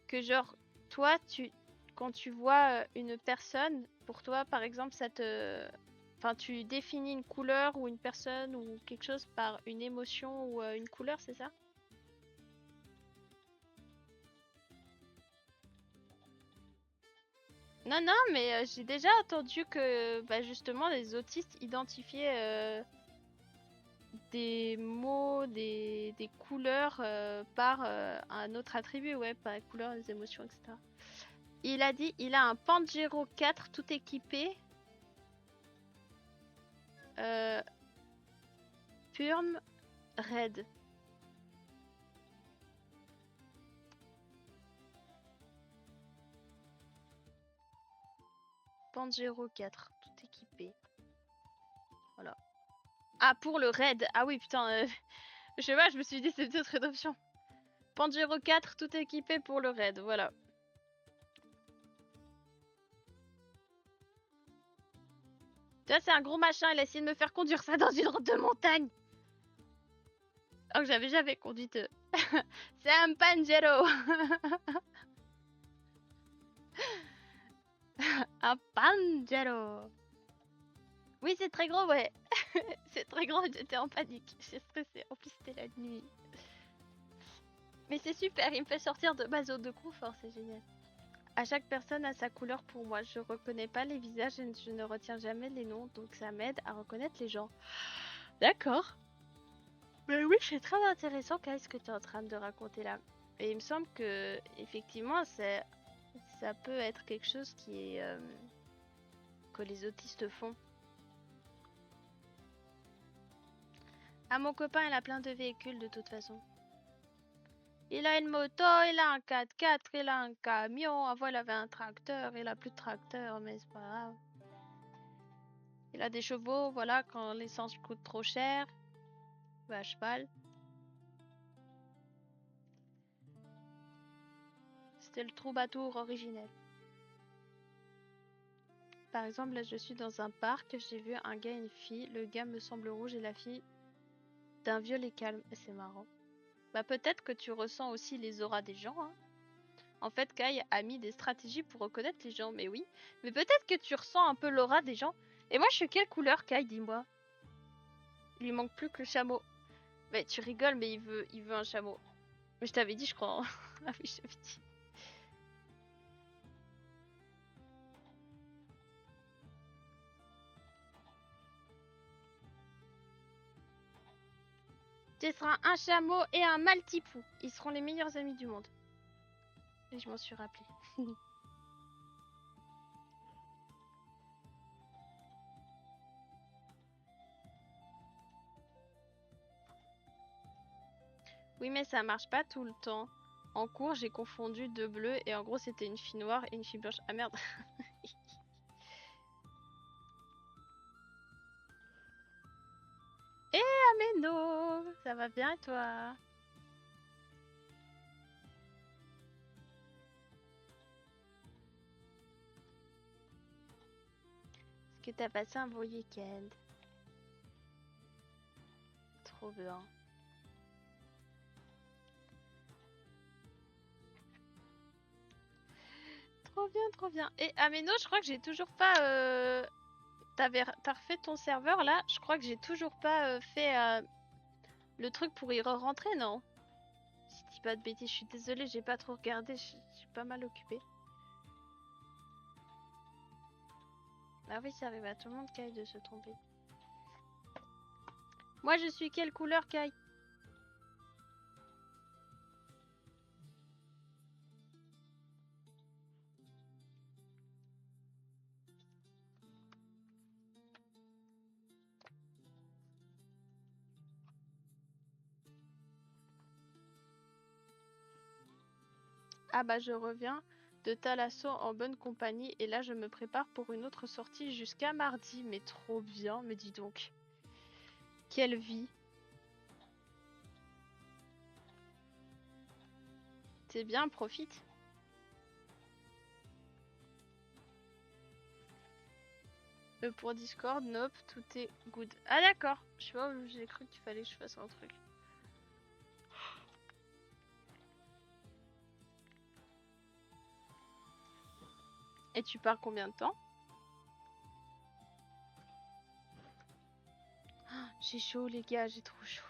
Que genre, toi, quand tu vois une personne, pour toi, par exemple, enfin, tu définis une couleur ou une personne ou quelque chose par une émotion ou une couleur, c'est ça? Non, non, mais j'ai déjà entendu que bah, justement les autistes identifiaient des mots, des couleurs par un autre attribut, ouais, par la couleur, les émotions, etc. Il a dit, il a un Pangero 4 tout équipé. Purm Red. Pangero 4 tout équipé. Voilà. Ah, pour le Red. Ah oui, putain. Je sais pas, je me suis dit c'est peut-être une option. Pangero 4 tout équipé pour le Red. Voilà. Tu vois, c'est un gros machin. Il a essayé de me faire conduire ça dans une route de montagne. Alors que j'avais jamais conduit. C'est un Pangero. Un Pangero. Oui, c'est très gros, ouais. C'est très gros, j'étais en panique. J'ai stressé. En plus, c'était la nuit. Mais c'est super, il me fait sortir de ma zone de confort, c'est génial. À chaque personne a sa couleur pour moi. Je reconnais pas les visages et je ne retiens jamais les noms, donc ça m'aide à reconnaître les gens. D'accord. Mais oui, c'est très intéressant, qu'est-ce que tu es en train de raconter là. Et il me semble que, effectivement, ça peut être quelque chose qui est que les autistes font. Ah, mon copain, il a plein de véhicules de toute façon. Il a une moto, il a un 4x4, il a un camion. Avant, il avait un tracteur, il a plus de tracteur, mais c'est pas grave. Il a des chevaux, voilà, quand l'essence coûte trop cher. Va à cheval. C'était le troubadour originel. Par exemple, là, je suis dans un parc, j'ai vu un gars et une fille. Le gars me semble rouge et la fille d'un violet calme. C'est marrant. Bah, peut-être que tu ressens aussi les auras des gens, hein. En fait, Kai a mis des stratégies pour reconnaître les gens, mais oui. Mais peut-être que tu ressens un peu l'aura des gens. Et moi, je suis quelle couleur, Kai, dis-moi? Il lui manque plus que le chameau. Mais tu rigoles, mais il veut un chameau. Mais je t'avais dit, je crois. Hein. Ah oui, je t'avais dit. Tu seras un chameau et un maltipou. Ils seront les meilleurs amis du monde. Et je m'en suis rappelé. Oui, mais ça marche pas tout le temps. En cours, j'ai confondu deux bleus et en gros, c'était une fille noire et une fille blanche. Ah merde. Eh, Ameno, ça va bien et toi? Est-ce que t'as passé un beau week-end? Trop bien. Trop bien, trop bien. Et Ameno, je crois que j'ai toujours pas... T'as refait ton serveur là? Je crois que j'ai toujours pas fait le truc pour y re-rentrer, non? Si je dis pas de bêtises, je suis désolée, j'ai pas trop regardé, je suis pas mal occupée. Ah oui, ça arrive à tout le monde, Kai, de se tromper. Moi, je suis quelle couleur, Kai? Ah bah, je reviens de Thalasso en bonne compagnie et là, je me prépare pour une autre sortie jusqu'à mardi. Mais trop bien, me dis donc. Quelle vie. C'est bien, profite. Pour Discord, nope, tout est good. Ah d'accord, je sais pas où j'ai cru qu'il fallait que je fasse un truc. Et tu pars combien de temps? J'ai chaud les gars, j'ai trop chaud.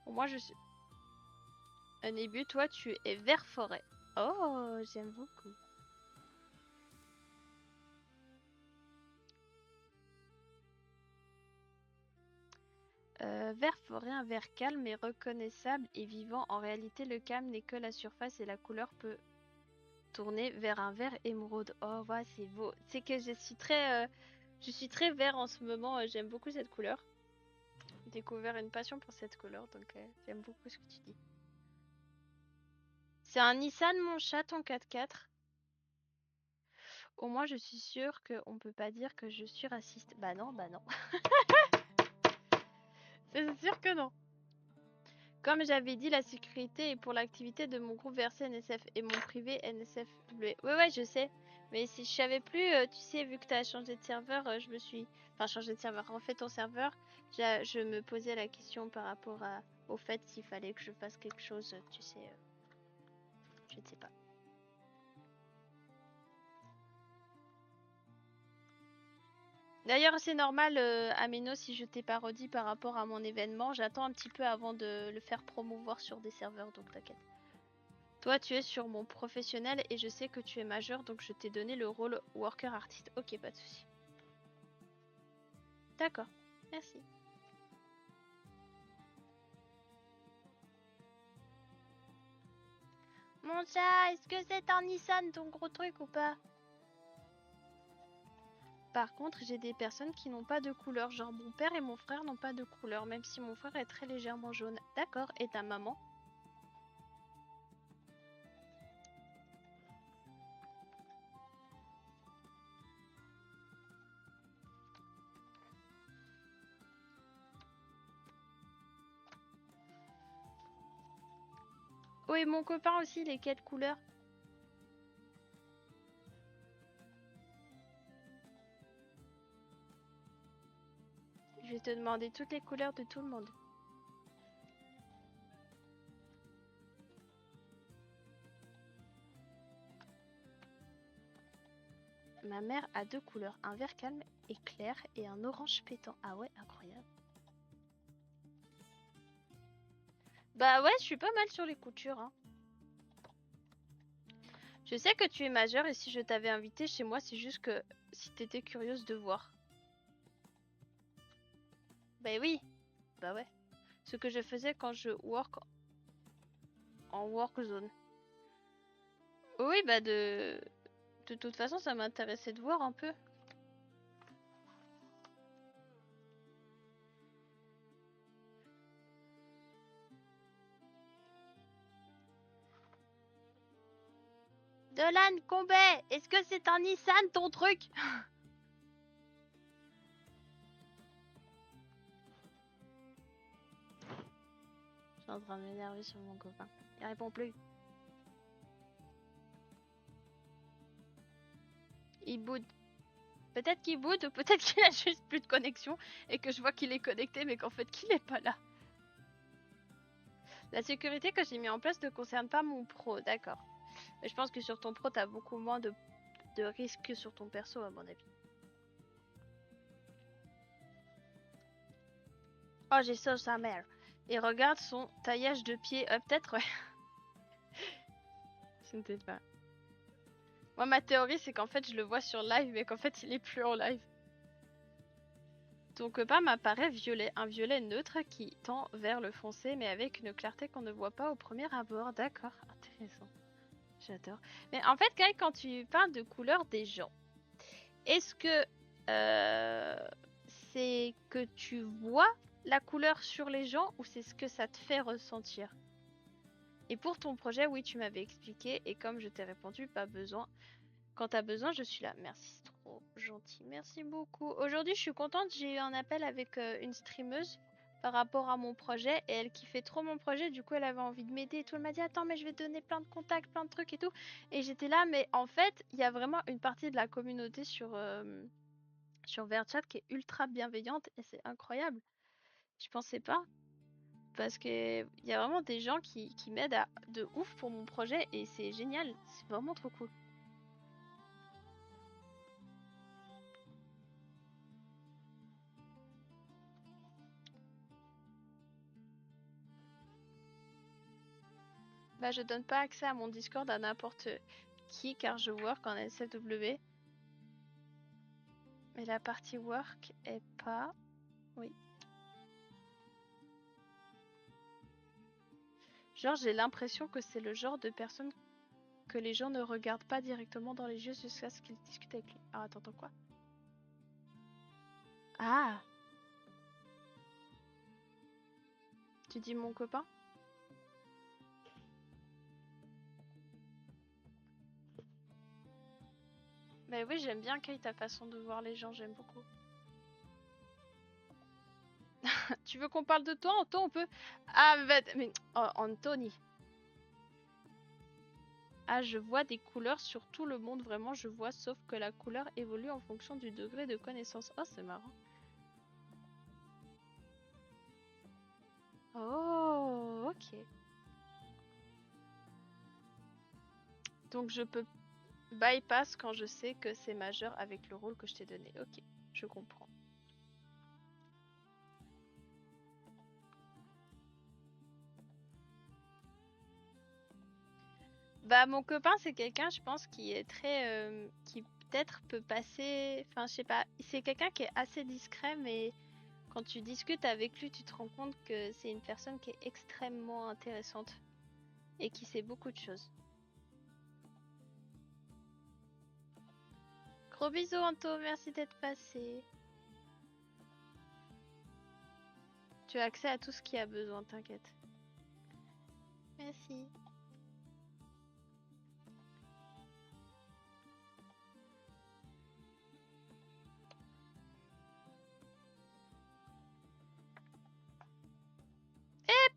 Bon, moi je suis... Un début, toi tu es vert forêt. Oh, j'aime beaucoup. Vert forêt, un vert calme et reconnaissable et vivant. En réalité, le calme n'est que la surface et la couleur peut tourner vers un vert émeraude. Oh, ouais, c'est beau. C'est que je suis très vert en ce moment. J'aime beaucoup cette couleur. J'ai découvert une passion pour cette couleur, donc j'aime beaucoup ce que tu dis. C'est un Nissan mon chat en 4x4. Au moins, je suis sûre qu'on peut pas dire que je suis raciste. Bah non, bah non. C'est sûr que non. Comme j'avais dit, la sécurité est pour l'activité de mon groupe versé NSF et mon privé NSFW. Ouais, je sais. Mais si je savais plus, tu sais, vu que tu as changé de serveur, je me suis... Enfin, changé de serveur, refait ton serveur. Je me posais la question par rapport au fait s'il fallait que je fasse quelque chose, tu sais. Je ne sais pas. D'ailleurs, c'est normal, Ameno, si je t'ai parodie par rapport à mon événement. J'attends un petit peu avant de le faire promouvoir sur des serveurs, donc t'inquiète. Toi, tu es sur mon professionnel et je sais que tu es majeur, donc je t'ai donné le rôle worker artiste. Ok, pas de souci. D'accord, merci. Mon chat, est-ce que c'est un Nissan ton gros truc ou pas? Par contre, j'ai des personnes qui n'ont pas de couleur, genre mon père et mon frère n'ont pas de couleur, même si mon frère est très légèrement jaune. D'accord, et ta maman? Oui, mon copain aussi, les quelle couleur? Je vais te demander toutes les couleurs de tout le monde. Ma mère a deux couleurs, un vert calme et clair et un orange pétant. Ah ouais, incroyable. Bah ouais, je suis pas mal sur les coutures, hein. Je sais que tu es majeure et si je t'avais invité chez moi, c'est juste que si t'étais curieuse de voir. Bah oui, bah ouais. Ce que je faisais quand je work en work zone. Oui, bah de toute façon, ça m'intéressait de voir un peu. Dolan Combet, est-ce que c'est un Nissan ton truc? Je suis en train de m'énerver sur mon copain. Il répond plus. Il boude. Peut-être qu'il boude ou peut-être qu'il a juste plus de connexion et que je vois qu'il est connecté mais qu'en fait qu'il est pas là. La sécurité que j'ai mis en place ne concerne pas mon pro, d'accord. Mais je pense que sur ton pro, t'as beaucoup moins de risques que sur ton perso, à mon avis. Oh, j'ai ça sa mère. Et regarde son taillage de pied. Peut-être, ouais. Je ne sais pas. Moi, ma théorie, c'est qu'en fait, je le vois sur live, mais qu'en fait, il est plus en live. Ton copain m'apparaît violet. Un violet neutre qui tend vers le foncé, mais avec une clarté qu'on ne voit pas au premier abord. D'accord, intéressant. J'adore. Mais en fait, Guy, quand tu parles de couleur des gens, est-ce que c'est que tu vois la couleur sur les gens ou c'est ce que ça te fait ressentir? Et pour ton projet, oui, tu m'avais expliqué et comme je t'ai répondu, pas besoin. Quand t'as besoin, je suis là. Merci, c'est trop gentil. Merci beaucoup. Aujourd'hui, je suis contente, j'ai eu un appel avec une streameuse par rapport à mon projet et elle kiffait trop mon projet. Du coup, elle avait envie de m'aider et tout. Elle m'a dit, attends, mais je vais te donner plein de contacts, plein de trucs et tout. Et j'étais là, mais en fait, il y a vraiment une partie de la communauté sur VRChat qui est ultra bienveillante et c'est incroyable. Je pensais pas. parce que il y a vraiment des gens qui m'aident de ouf pour mon projet et c'est génial, c'est vraiment trop cool. Bah, je donne pas accès à mon Discord à n'importe qui car je work en SFW. Mais la partie work est pas... Oui. Genre, j'ai l'impression que c'est le genre de personne que les gens ne regardent pas directement dans les yeux jusqu'à ce qu'ils discutent avec lui. Ah, attends, quoi? Ah! Tu dis mon copain? Mais oui, j'aime bien Kay, ta façon de voir les gens, j'aime beaucoup. Tu veux qu'on parle de toi, Anto? On peut... Ah, mais... Oh, Anthony. Ah, je vois des couleurs sur tout le monde, vraiment, je vois, sauf que la couleur évolue en fonction du degré de connaissance. Oh, c'est marrant. Oh, ok. Donc je peux bypass quand je sais que c'est majeur avec le rôle que je t'ai donné. Ok, je comprends. Bah mon copain c'est quelqu'un je pense qui est très qui peut-être peut passer enfin je sais pas, c'est quelqu'un qui est assez discret mais quand tu discutes avec lui tu te rends compte que c'est une personne qui est extrêmement intéressante et qui sait beaucoup de choses. Gros bisous Anto, merci d'être passé. Tu as accès à tout ce qui a besoin, t'inquiète. Merci.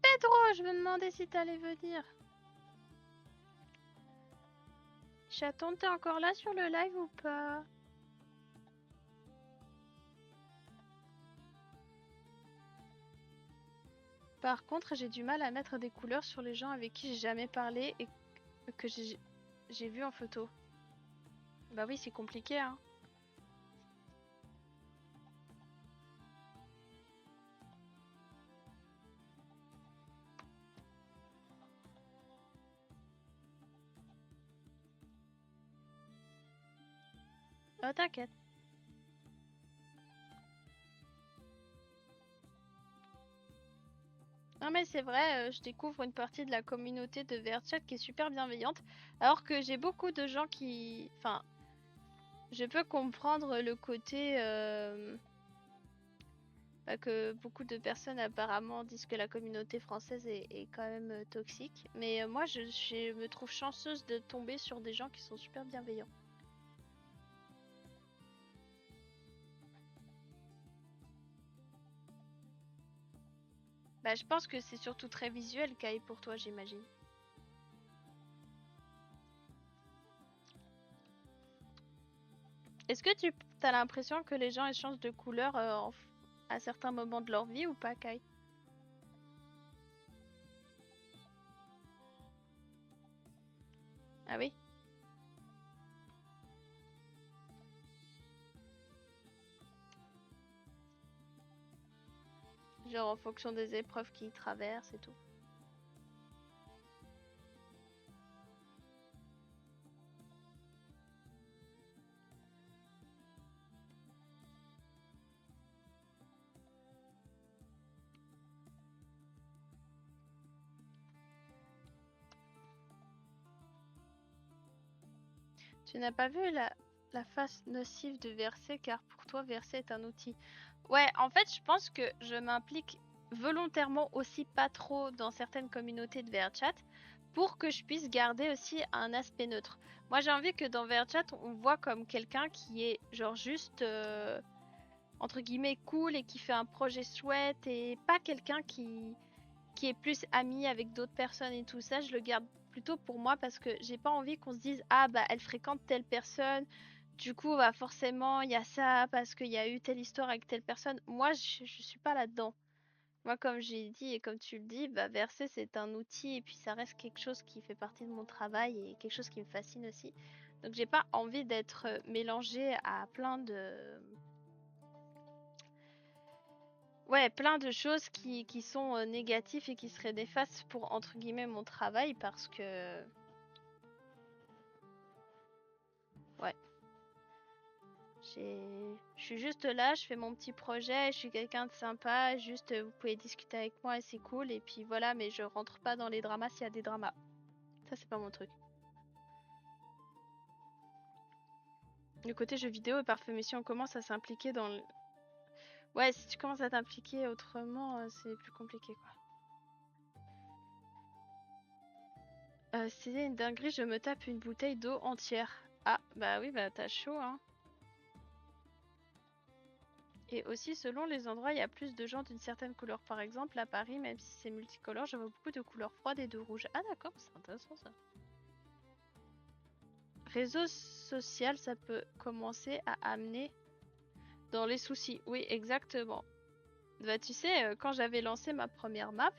Pedro, je me demandais si t'allais venir. Chaton, t'es encore là sur le live ou pas? Par contre, j'ai du mal à mettre des couleurs sur les gens avec qui j'ai jamais parlé et que j'ai vu en photo. Bah oui, c'est compliqué, hein. Oh, t'inquiète. Non mais c'est vrai, je découvre une partie de la communauté de VRChat qui est super bienveillante, alors que j'ai beaucoup de gens qui... Enfin, je peux comprendre le côté... Bah, que beaucoup de personnes apparemment disent que la communauté française est quand même toxique. Mais moi, je me trouve chanceuse de tomber sur des gens qui sont super bienveillants. Bah, je pense que c'est surtout très visuel, Kai, pour toi, j'imagine. Est-ce que tu as l'impression que les gens échangent de couleurs à certains moments de leur vie ou pas, Kai? Ah oui? Genre en fonction des épreuves qu'ils traversent et tout. Tu n'as pas vu la face nocive de Verset car pour toi Verset est un outil. Ouais, en fait, je pense que je m'implique volontairement aussi pas trop dans certaines communautés de VRChat pour que je puisse garder aussi un aspect neutre. Moi, j'ai envie que dans VRChat, on voit comme quelqu'un qui est genre juste entre guillemets cool et qui fait un projet chouette et pas quelqu'un qui est plus ami avec d'autres personnes et tout ça, je le garde plutôt pour moi parce que j'ai pas envie qu'on se dise ah bah elle fréquente telle personne, du coup bah forcément il y a ça parce qu'il y a eu telle histoire avec telle personne. Moi je suis pas là-dedans. Moi, comme j'ai dit et comme tu le dis, bah, verser, c'est un outil et puis ça reste quelque chose qui fait partie de mon travail et quelque chose qui me fascine aussi. Donc, j'ai pas envie d'être mélangée à plein de choses qui sont négatives et qui seraient néfastes pour, entre guillemets, mon travail parce que, ouais, je suis juste là, je fais mon petit projet, je suis quelqu'un de sympa, juste vous pouvez discuter avec moi et c'est cool. Et puis voilà, mais je rentre pas dans les dramas s'il y a des dramas. Ça, c'est pas mon truc. Le côté jeu vidéo et parfait, mais si on commence à s'impliquer dans le... Ouais, si tu commences à t'impliquer autrement, c'est plus compliqué, quoi. C'est une dinguerie, je me tape une bouteille d'eau entière. Ah, bah oui, bah t'as chaud, hein. Et aussi, selon les endroits, il y a plus de gens d'une certaine couleur. Par exemple, à Paris, même si c'est multicolore, je vois beaucoup de couleurs froides et de rouge. Ah d'accord, c'est intéressant ça. Réseau social, ça peut commencer à amener dans les soucis. Oui, exactement. Bah tu sais, quand j'avais lancé ma première map,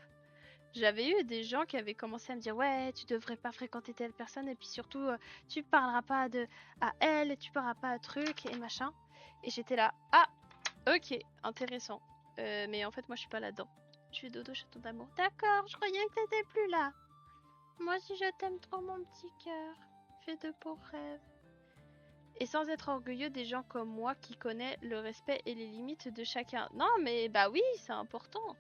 j'avais eu des gens qui avaient commencé à me dire ouais, tu devrais pas fréquenter telle personne et puis surtout tu parleras pas à elle, tu parleras pas à truc et machin. Et j'étais là, ah, ok, intéressant. Mais en fait, moi je suis pas là-dedans. Je suis dodo chaton d'amour. D'accord, je croyais que t'étais plus là. Moi aussi je t'aime trop mon petit cœur. Fais de beaux rêves. Et sans être orgueilleux des gens comme moi qui connaît le respect et les limites de chacun. Non mais bah oui, c'est important.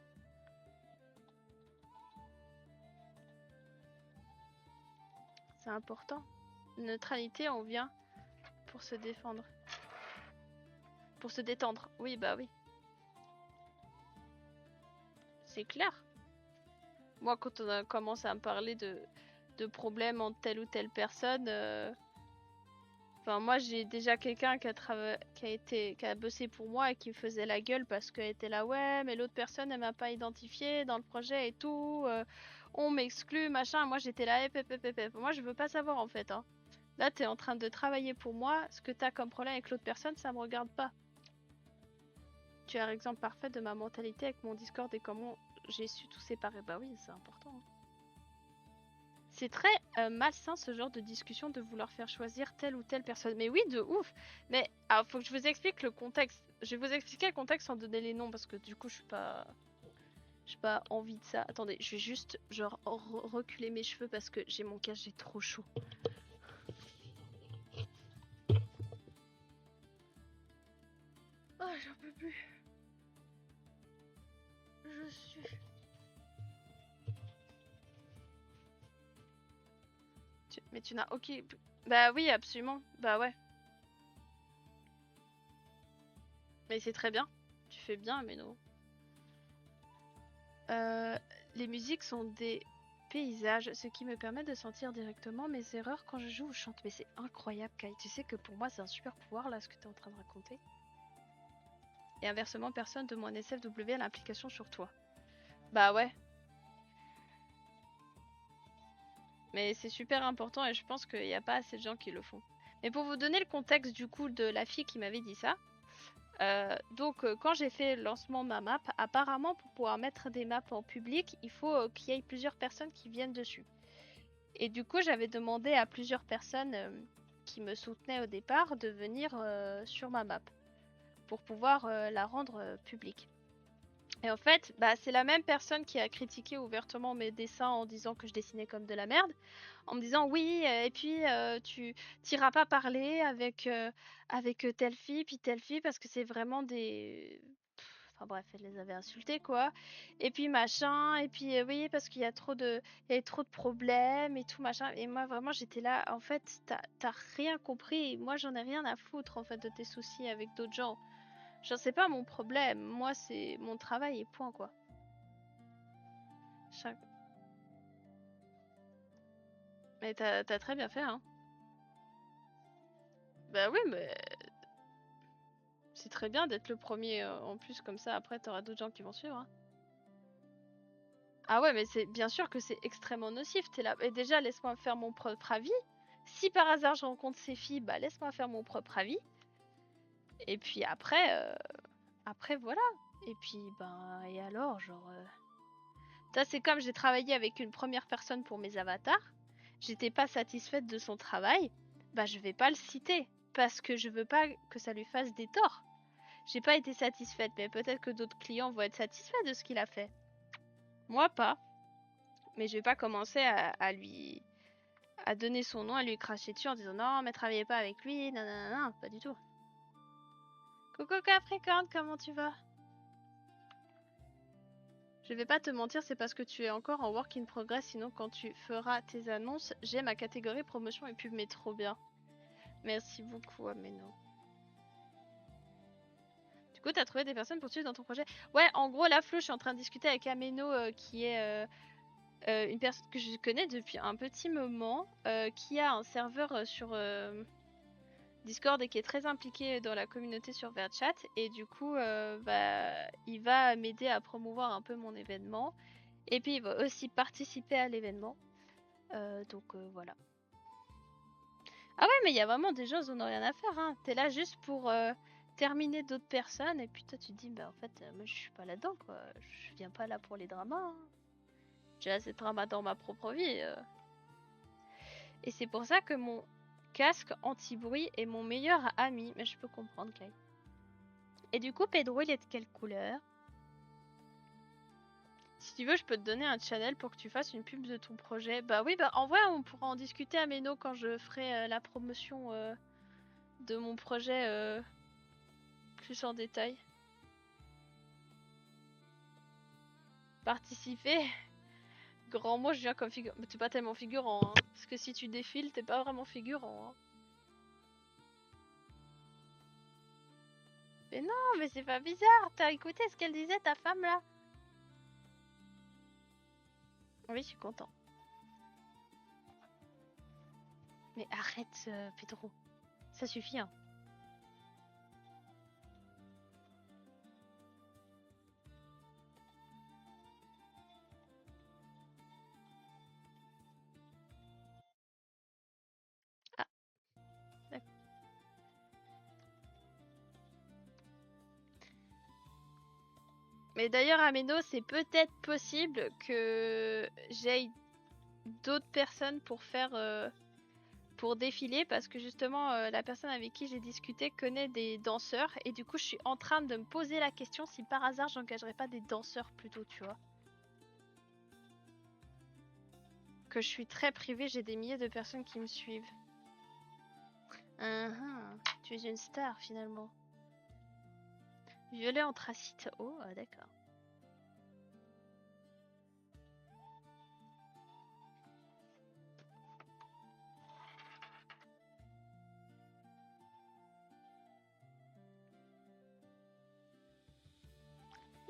C'est important. Neutralité, on vient pour se défendre. Pour se détendre. Oui, bah oui. C'est clair. Moi, quand on a commencé à me parler de problèmes entre telle ou telle personne, enfin, moi, j'ai déjà quelqu'un qui a bossé pour moi et qui me faisait la gueule parce qu'elle était là, ouais, mais l'autre personne, elle m'a pas identifié dans le projet et tout. On m'exclut, machin. Moi, j'étais là, moi, je veux pas savoir en fait, hein. Là, t'es en train de travailler pour moi. Ce que t'as comme problème avec l'autre personne, ça me regarde pas. Tu es l'exemple parfait de ma mentalité avec mon Discord et comment j'ai su tout séparer. Bah oui, c'est important, hein. C'est très malsain ce genre de discussion de vouloir faire choisir telle ou telle personne. Mais oui, de ouf. Mais alors, faut que je vous explique le contexte. Je vais vous expliquer le contexte sans donner les noms parce que du coup, j'ai pas envie de ça. Attendez, je vais juste genre reculer mes cheveux parce que j'ai mon casque, j'ai trop chaud. Oh, j'en peux plus. Je suis... Mais tu n'as aucun... Bah oui, absolument. Bah ouais. Mais c'est très bien. Tu fais bien, mais non. Les musiques sont des paysages, ce qui me permet de sentir directement mes erreurs quand je joue ou chante. Mais c'est incroyable, Kai. Tu sais que pour moi, c'est un super pouvoir, là, ce que tu es en train de raconter. Et inversement, personne de mon SFW a l'implication sur toi. Bah ouais. Mais c'est super important et je pense qu'il n'y a pas assez de gens qui le font. Mais pour vous donner le contexte du coup de la fille qui m'avait dit ça, donc quand j'ai fait le lancement de ma map, apparemment pour pouvoir mettre des maps en public, il faut qu'il y ait plusieurs personnes qui viennent dessus. Et du coup, j'avais demandé à plusieurs personnes qui me soutenaient au départ de venir sur ma map pour pouvoir la rendre publique. Et en fait, bah, c'est la même personne qui a critiqué ouvertement mes dessins en disant que je dessinais comme de la merde, en me disant oui, et puis tu t'iras pas parler avec telle fille, puis telle fille, parce que c'est vraiment des... Enfin bref, elle les avait insultés quoi. Et puis machin, et puis oui, parce qu'il y a il y a trop de problèmes et tout machin. Et moi vraiment j'étais là, en fait, t'as rien compris. Moi j'en ai rien à foutre en fait de tes soucis avec d'autres gens. Genre, c'est pas mon problème. Moi, c'est mon travail et point, quoi. Chaque... Mais t'as très bien fait, hein. Bah oui, mais c'est très bien d'être le premier en plus, comme ça, après, t'auras d'autres gens qui vont suivre, hein. Ah ouais, mais c'est bien sûr que c'est extrêmement nocif. T'es là. Et déjà, laisse-moi faire mon propre avis. Si par hasard je rencontre ces filles, bah laisse-moi faire mon propre avis. Et puis après, après voilà. Et puis, ben, et alors, genre... Ça, c'est comme j'ai travaillé avec une première personne pour mes avatars. J'étais pas satisfaite de son travail. Bah, je vais pas le citer. Parce que je veux pas que ça lui fasse des torts. J'ai pas été satisfaite, mais peut-être que d'autres clients vont être satisfaits de ce qu'il a fait. Moi, pas. Mais je vais pas commencer à lui... à donner son nom, à lui cracher dessus en disant non, mais travaillez pas avec lui, non, pas du tout. Coucou Capricorne, comment tu vas? Je vais pas te mentir, c'est parce que tu es encore en work in progress, sinon quand tu feras tes annonces, j'ai ma catégorie promotion et pub, mais trop bien. Merci beaucoup Ameno. Du coup, t'as trouvé des personnes pour suivre dans ton projet? Ouais, en gros, là, Flo, je suis en train de discuter avec Ameno, qui est une personne que je connais depuis un petit moment, qui a un serveur sur Discord et qui est très impliqué dans la communauté sur VRChat. Et du coup, bah, il va m'aider à promouvoir un peu mon événement. Et puis, il va aussi participer à l'événement. Donc voilà. Ah ouais, mais il y a vraiment des gens, ils en ont rien à faire. Hein. T'es là juste pour terminer d'autres personnes. Et puis toi, tu te dis, bah en fait, moi, je suis pas là-dedans, quoi. Je viens pas là pour les dramas. Hein. J'ai assez de dramas dans ma propre vie. Et c'est pour ça que mon casque anti-bruit est mon meilleur ami. Mais je peux comprendre, Kai. Et du coup, Pedro, il est de quelle couleur? Si tu veux, je peux te donner un channel pour que tu fasses une pub de ton projet. Bah oui, bah en vrai, on pourra en discuter à Meno quand je ferai la promotion de mon projet plus en détail. Participer? Grand mot, je viens comme figurant. Mais t'es pas tellement figurant, hein. Parce que si tu défiles, t'es pas vraiment figurant, hein. Mais non, mais c'est pas bizarre. T'as écouté ce qu'elle disait, ta femme, là? Oui, je suis content. Mais arrête, Pedro. Ça suffit, hein. Ah, d'accord. Mais d'ailleurs, Ameno, c'est peut-être possible que j'aille d'autres personnes pour faire... pour défiler parce que justement la personne avec qui j'ai discuté connaît des danseurs et du coup je suis en train de me poser la question si par hasard j'engagerais pas des danseurs plutôt, tu vois. Que je suis très privée, j'ai des milliers de personnes qui me suivent. Tu es une star finalement. Violet anthracite. Oh, d'accord.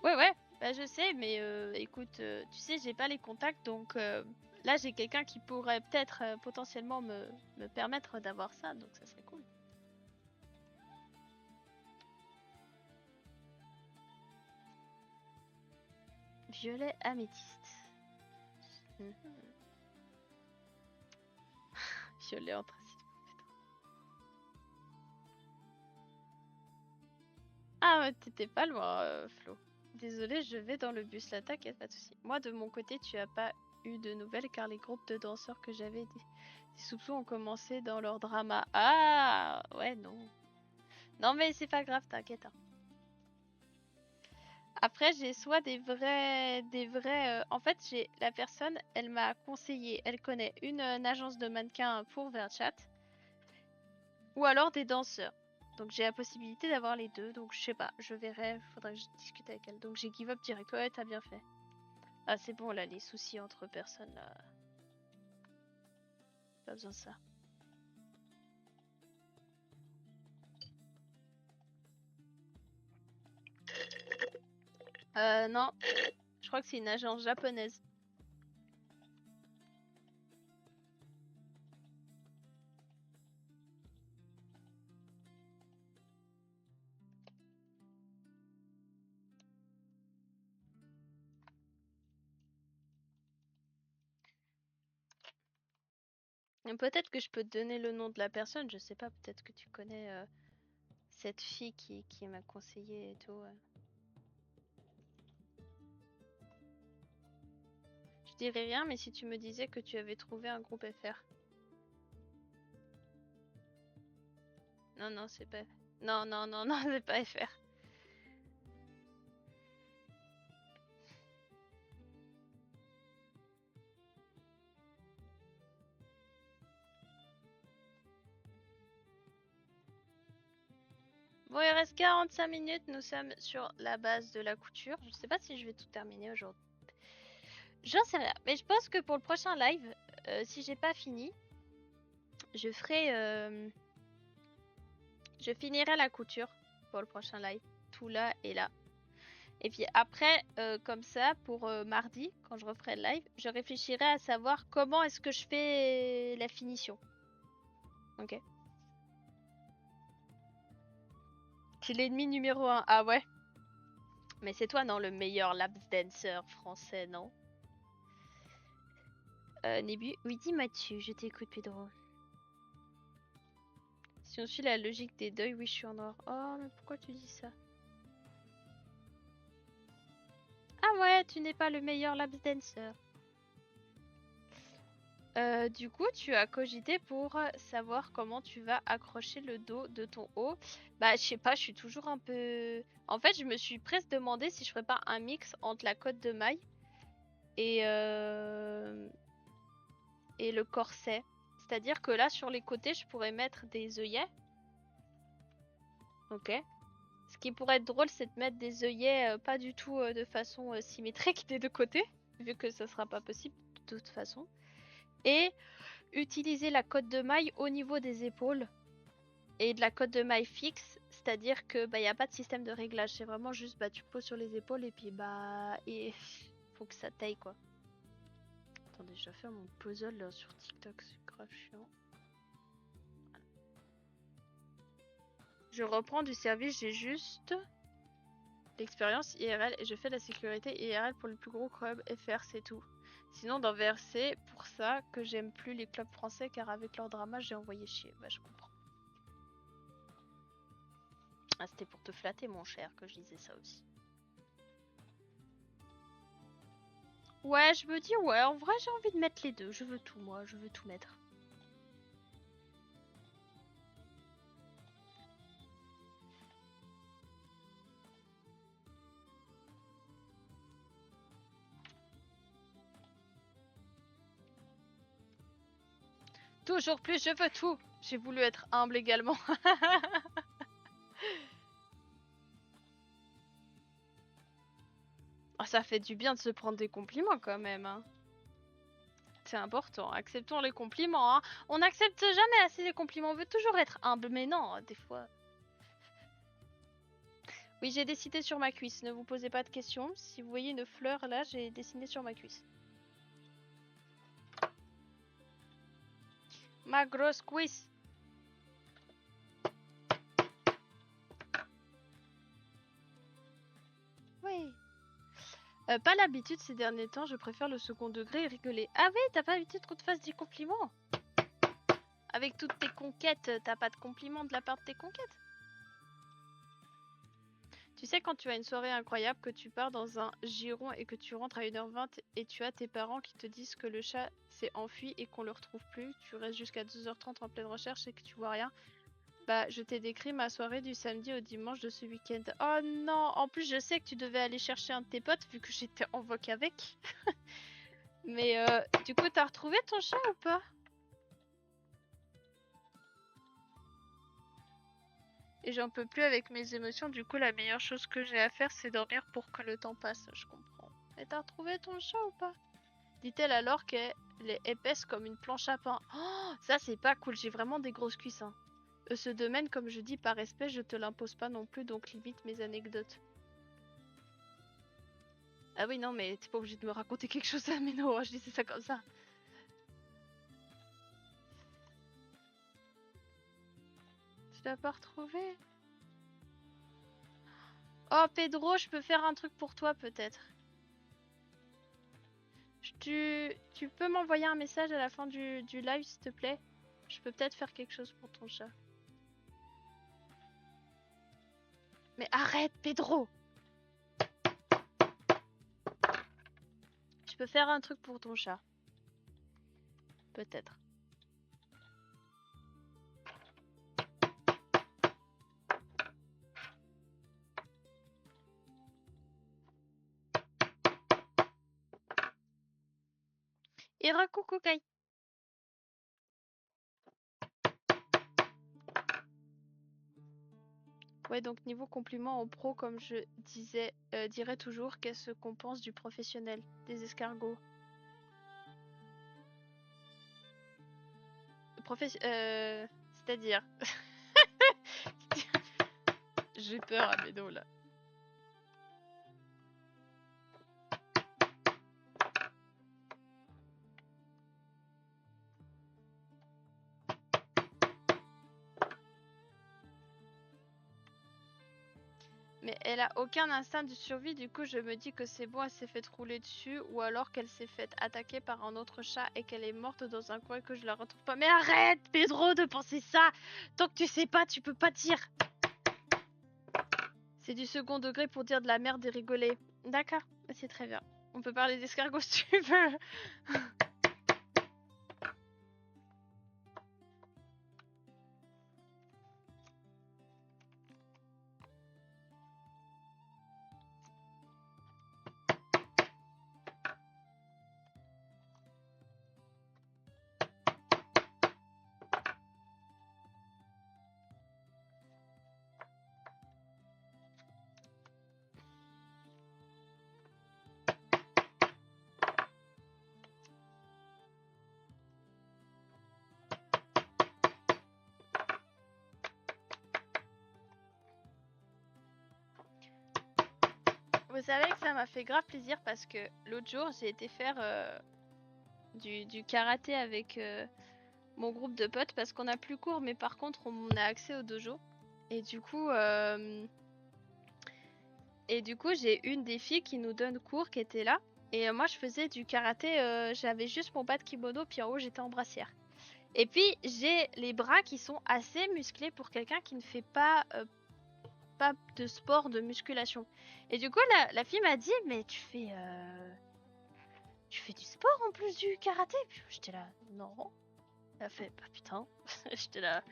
Ouais, bah je sais, mais écoute, tu sais, j'ai pas les contacts, donc là j'ai quelqu'un qui pourrait peut-être potentiellement me permettre d'avoir ça, donc ça serait cool. Violet améthyste. Violet anthracite. Ah ouais, t'étais pas loin, Flo. Désolée, je vais dans le bus là, t'inquiète, pas de soucis. Moi, de mon côté, tu as pas eu de nouvelles car les groupes de danseurs que j'avais des soupçons ont commencé dans leur drama. Ah ouais, non. Non, mais c'est pas grave, t'inquiète. Hein. Après, j'ai soit des vrais. En fait, j'ai la personne, elle m'a conseillé, elle connaît une agence de mannequins pour Verchat, ou alors des danseurs. Donc j'ai la possibilité d'avoir les deux, donc je sais pas, je verrai, faudrait que je discute avec elle. Donc j'ai give up direct, ouais, t'as bien fait. Ah c'est bon là, les soucis entre personnes là, pas besoin de ça. Non, je crois que c'est une agence japonaise. Peut-être que je peux te donner le nom de la personne, je sais pas, peut-être que tu connais cette fille qui m'a conseillé et tout. Ouais. Je dirais rien, mais si tu me disais que tu avais trouvé un groupe FR. Non, non, c'est pas... Non, non, non, non, c'est pas FR. Bon, il reste 45 minutes, nous sommes sur la base de la couture. Je sais pas si je vais tout terminer aujourd'hui. J'en sais rien, mais je pense que pour le prochain live, si j'ai pas fini, je ferai... je finirai la couture pour le prochain live. Tout là et là. Et puis après, comme ça, pour mardi, quand je referai le live, je réfléchirai à savoir comment est-ce que je fais la finition. Ok. C'est l'ennemi numéro 1. Ah ouais. Mais c'est toi, non, le meilleur lap dancer français, non? Nébu. Oui, dis Mathieu, je t'écoute, Pedro. Si on suit la logique des deuils, oui, je suis en or. Oh, mais pourquoi tu dis ça? Ah ouais, tu n'es pas le meilleur lap dancer. Du coup, tu as cogité pour savoir comment tu vas accrocher le dos de ton haut. Bah, je sais pas, je suis toujours un peu... En fait, je me suis presque demandé si je ferais pas un mix entre la cotte de maille et, et le corset. C'est-à-dire que là, sur les côtés, je pourrais mettre des œillets. Ok. Ce qui pourrait être drôle, c'est de mettre des œillets pas du tout de façon symétrique des deux côtés, vu que ça sera pas possible de toute façon. Et utiliser la cotte de maille au niveau des épaules et de la cotte de maille fixe, c'est-à-dire que bah y a pas de système de réglage, c'est vraiment juste bah tu poses sur les épaules et puis bah et faut que ça taille quoi. Attendez, je dois faire mon puzzle là, sur TikTok, c'est grave chiant. Je reprends du service, j'ai juste l'expérience IRL et je fais de la sécurité IRL pour le plus gros club FR, c'est tout. Sinon dans VRC, pour ça que j'aime plus les clubs français car avec leur drama j'ai envoyé chier. Bah je comprends. Ah, c'était pour te flatter, mon cher, que je disais ça aussi. Ouais, je me dis, ouais, en vrai, j'ai envie de mettre les deux. Je veux tout, moi, je veux tout mettre. Toujours plus, je veux tout. J'ai voulu être humble également. Oh, ça fait du bien de se prendre des compliments quand même. Hein. C'est important. Acceptons les compliments. Hein. On n'accepte jamais assez les compliments. On veut toujours être humble, mais non, des fois. Oui, j'ai dessiné sur ma cuisse. Ne vous posez pas de questions. Si vous voyez une fleur là, j'ai dessiné sur ma cuisse. Ma grosse cuisse. Oui. Pas l'habitude ces derniers temps, je préfère le second degré et rigoler. Ah oui, t'as pas l'habitude qu'on te fasse des compliments? Avec toutes tes conquêtes, t'as pas de compliments de la part de tes conquêtes? Tu sais quand tu as une soirée incroyable, que tu pars dans un giron et que tu rentres à 1h20 et tu as tes parents qui te disent que le chat s'est enfui et qu'on le retrouve plus, tu restes jusqu'à 2h30 en pleine recherche et que tu vois rien. Bah, je t'ai décrit ma soirée du samedi au dimanche de ce week-end. Oh non, en plus je sais que tu devais aller chercher un de tes potes vu que j'étais en voc avec. Mais du coup, t'as retrouvé ton chat ou pas? Et j'en peux plus avec mes émotions, du coup la meilleure chose que j'ai à faire c'est dormir pour que le temps passe, je comprends. Et t'as retrouvé ton chat ou pas? Dit-elle alors qu'elle est épaisse comme une planche à pain. Oh, ça c'est pas cool, j'ai vraiment des grosses cuisses. Hein. Ce domaine, comme je dis par respect, je te l'impose pas non plus, donc limite mes anecdotes. Ah oui, non, mais t'es pas obligé de me raconter quelque chose à Méno, je disais ça comme ça. Tu l'as pas retrouvé? Oh, Pedro, je peux faire un truc pour toi peut-être. Tu peux m'envoyer un message à la fin du live, s'il te plaît? Je peux peut-être faire quelque chose pour ton chat. Mais arrête, Pedro! Tu peux faire un truc pour ton chat. Peut-être. Irakukukai. Ouais, donc niveau compliment en pro, comme je dirais toujours, qu'est-ce qu'on pense du professionnel, des escargots. C'est-à-dire. J'ai peur à Bédo là. Mais elle a aucun instinct de survie, du coup je me dis que c'est bon, elle s'est fait rouler dessus, ou alors qu'elle s'est fait attaquer par un autre chat et qu'elle est morte dans un coin et que je la retrouve pas. Mais arrête, Pedro, de penser ça. Tant que tu sais pas, tu peux pas dire. C'est du second degré pour dire de la merde et rigoler. D'accord, c'est très bien. On peut parler d'escargots si tu veux. Vous savez que ça m'a fait grave plaisir parce que l'autre jour j'ai été faire du karaté avec mon groupe de potes parce qu'on a plus cours, mais par contre on a accès au dojo. Et du coup, j'ai une des filles qui nous donne cours qui était là. Et moi je faisais du karaté, j'avais juste mon bas de kimono, puis en haut j'étais en brassière. Et puis j'ai les bras qui sont assez musclés pour quelqu'un qui ne fait pas de sport de musculation. Et du coup la fille m'a dit mais tu fais du sport en plus du karaté? Puis j'étais là non. Elle a fait bah putain. J'étais là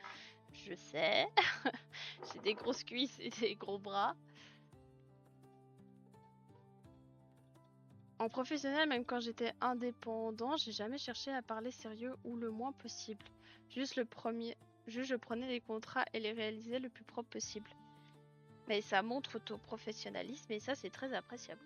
je sais. J'ai des grosses cuisses et des gros bras. En professionnel, même quand j'étais indépendant, j'ai jamais cherché à parler sérieux ou le moins possible. Juste je prenais les contrats et les réalisais le plus propre possible. Mais ça montre ton professionnalisme et ça c'est très appréciable.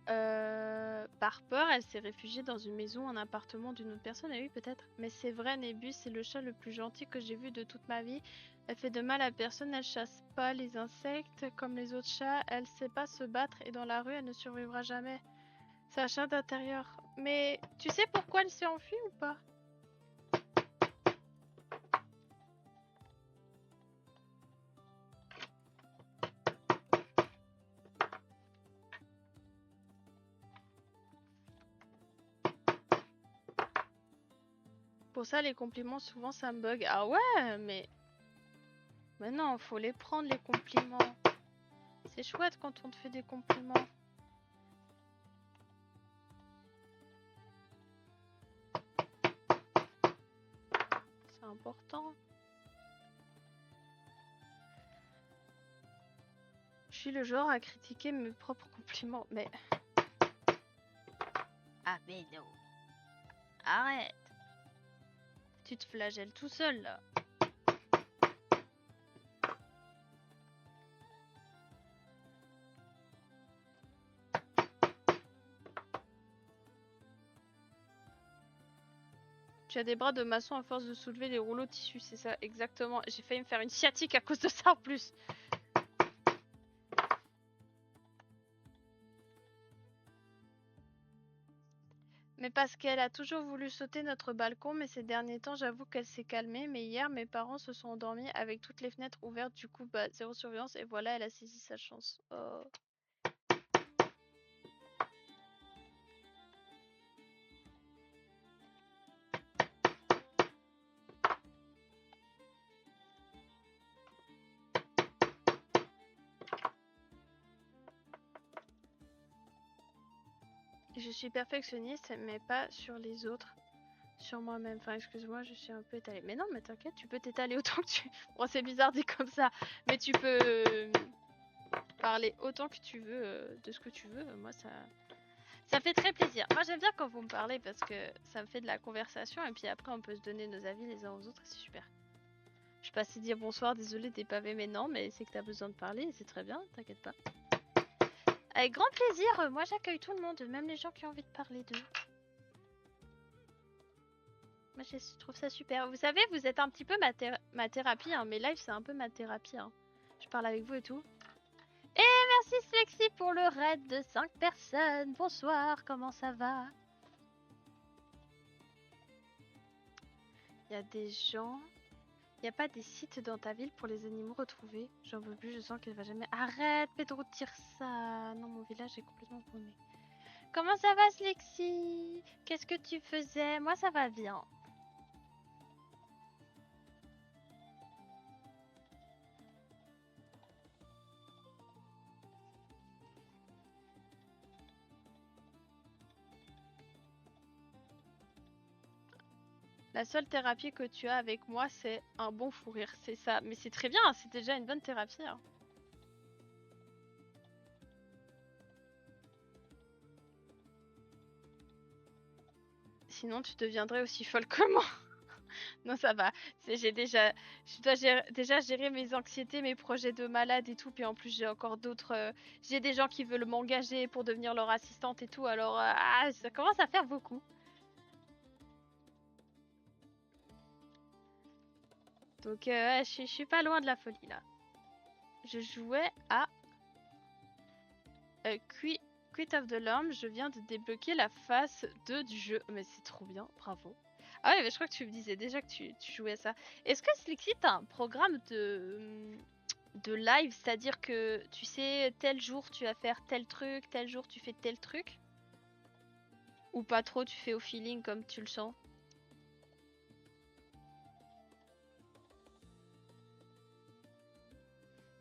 Par peur, elle s'est réfugiée dans une maison, un appartement d'une autre personne. Et oui, peut-être. Mais c'est vrai, Nébus, c'est le chat le plus gentil que j'ai vu de toute ma vie. Elle fait de mal à personne, elle chasse pas les insectes comme les autres chats. Elle sait pas se battre et dans la rue, elle ne survivra jamais. C'est un chat d'intérieur. Mais tu sais pourquoi elle s'est enfuie ou pas? Pour ça, les compliments, souvent, ça me bug. Ah ouais, mais... Mais non, faut les prendre, les compliments. C'est chouette quand on te fait des compliments. C'est important. Je suis le genre à critiquer mes propres compliments, mais... Ah mais non. Arrête. Tu te flagelles tout seul, là. Tu as des bras de maçon à force de soulever les rouleaux de tissu, c'est ça, exactement. J'ai failli me faire une sciatique à cause de ça en plus. Mais parce qu'elle a toujours voulu sauter notre balcon, mais ces derniers temps, j'avoue qu'elle s'est calmée. Mais hier, mes parents se sont endormis avec toutes les fenêtres ouvertes, du coup, bah, zéro surveillance, et voilà, elle a saisi sa chance. Oh. Je suis perfectionniste, mais pas sur les autres. Sur moi-même. Enfin, excuse-moi, je suis un peu étalée. Mais non, mais t'inquiète, tu peux t'étaler autant que tu... Bon, c'est bizarre dit comme ça. Mais tu peux parler autant que tu veux de ce que tu veux. Moi, ça fait très plaisir. Moi, j'aime bien quand vous me parlez parce que ça me fait de la conversation. Et puis après, on peut se donner nos avis les uns aux autres. C'est super. Je suis passée dire bonsoir, désolé des pavés, mais non, mais c'est que t'as besoin de parler. Et c'est très bien, t'inquiète pas. Avec grand plaisir, moi j'accueille tout le monde, même les gens qui ont envie de parler d'eux. Moi je trouve ça super. Vous savez, vous êtes un petit peu ma thérapie, hein. Mes lives c'est un peu ma thérapie. Hein. Je parle avec vous et tout. Et merci Slexy pour le raid de 5 personnes. Bonsoir, comment ça va? Il y a des gens... Il n'y a pas des sites dans ta ville pour les animaux retrouvés? J'en veux plus, je sens qu'elle va jamais... Arrête Pedro de dire ça. Non, mon village est complètement paumé. Comment ça va Slexy? Qu'est-ce que tu faisais? Moi ça va bien. La seule thérapie que tu as avec moi, c'est un bon fou rire, c'est ça. Mais c'est très bien, c'est déjà une bonne thérapie. Hein. Sinon, tu deviendrais aussi folle que moi. Non, ça va. Je dois déjà gérer mes anxiétés, mes projets de malade et tout. Puis en plus, j'ai encore d'autres. J'ai des gens qui veulent m'engager pour devenir leur assistante et tout. Alors, ça commence à faire beaucoup. Donc, je suis pas loin de la folie là. Je jouais à Quit of the Lamb, je viens de débloquer la phase 2 du jeu. Mais c'est trop bien, bravo. Ah ouais, mais je crois que tu me disais déjà que tu jouais à ça. Est-ce que Slixi, t'as un programme de live, c'est-à-dire que tu sais, tel jour tu vas faire tel truc, tel jour tu fais tel truc? Ou pas trop, tu fais au feeling comme tu le sens?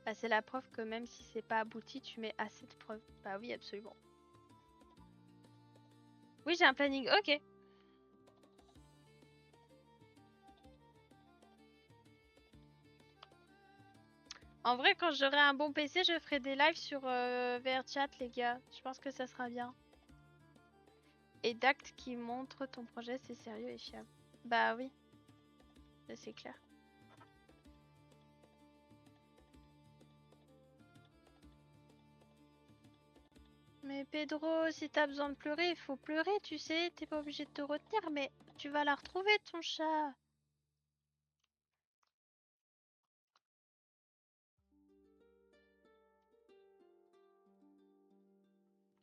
Bah, c'est la preuve que même si c'est pas abouti, tu mets assez de preuves. Bah oui, absolument. Oui, j'ai un planning, ok. En vrai, quand j'aurai un bon PC, je ferai des lives sur VRChat, les gars. Je pense que ça sera bien. Et d'actes qui montrent ton projet, c'est sérieux et fiable. Bah oui, c'est clair. Mais Pedro, si t'as besoin de pleurer, il faut pleurer, tu sais. T'es pas obligé de te retenir, mais tu vas la retrouver, ton chat.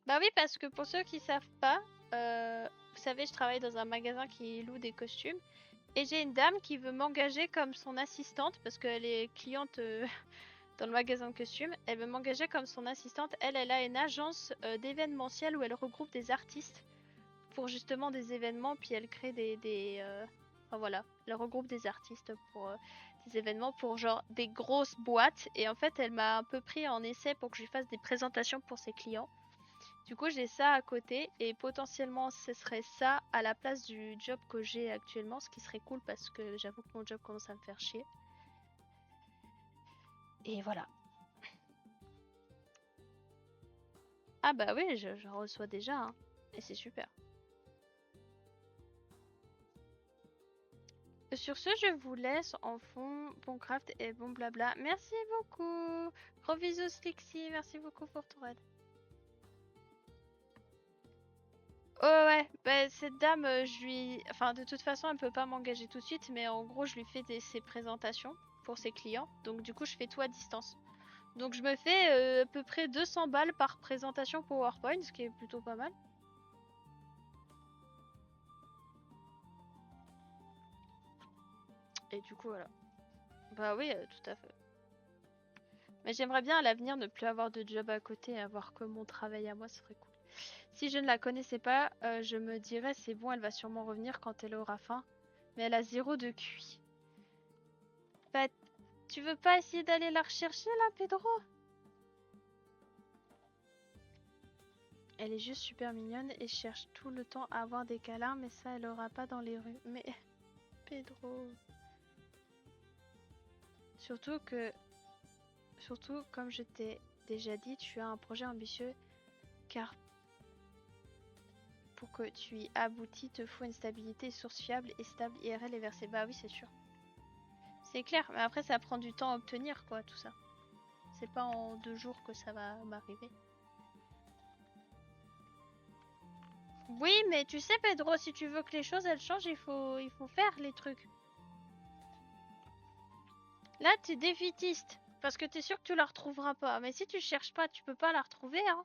Bah oui, parce que pour ceux qui savent pas, vous savez, je travaille dans un magasin qui loue des costumes. Et j'ai une dame qui veut m'engager comme son assistante, parce qu'elle est cliente dans le magasin de costumes. Elle veut m'engager comme son assistante. Elle a une agence d'événementiel où elle regroupe des artistes pour justement des événements, puis elle crée enfin voilà, elle regroupe des artistes pour des événements pour genre des grosses boîtes. Et en fait, elle m'a un peu pris en essai pour que je lui fasse des présentations pour ses clients. Du coup, j'ai ça à côté et potentiellement, ce serait ça à la place du job que j'ai actuellement, ce qui serait cool parce que j'avoue que mon job commence à me faire chier. Et voilà. Ah bah oui, j'en reçois déjà, hein. Et c'est super. Sur ce, je vous laisse en fond. Bon craft et bon blabla. Merci beaucoup. Gros bisous, Slixi. Merci beaucoup pour ton aide. Oh ouais, bah, cette dame, je lui... Enfin, de toute façon, elle peut pas m'engager tout de suite, mais en gros, je lui fais ses présentations pour ses clients. Donc du coup, je fais tout à distance. Donc je me fais à peu près 200 balles par présentation PowerPoint, ce qui est plutôt pas mal. Et du coup, voilà. Bah oui, tout à fait. Mais j'aimerais bien à l'avenir ne plus avoir de job à côté et avoir que mon travail à moi, ce serait cool. Si je ne la connaissais pas, je me dirais c'est bon, elle va sûrement revenir quand elle aura faim. Mais elle a 0 de QI. Bah, tu veux pas essayer d'aller la rechercher là, Pedro? Elle est juste super mignonne et cherche tout le temps à avoir des câlins, mais ça, elle aura pas dans les rues. Mais Pedro. Surtout que, surtout comme je t'ai déjà dit, tu as un projet ambitieux, car pour que tu y aboutis, te faut une stabilité, source fiable et stable IRL et versée. Bah oui, c'est sûr. C'est clair, mais après, ça prend du temps à obtenir, quoi, tout ça. C'est pas en 2 jours que ça va m'arriver. Oui, mais tu sais, Pedro, si tu veux que les choses elles changent, il faut faire les trucs. Là, t'es défaitiste. Parce que t'es sûr que tu la retrouveras pas. Mais si tu cherches pas, tu peux pas la retrouver, hein.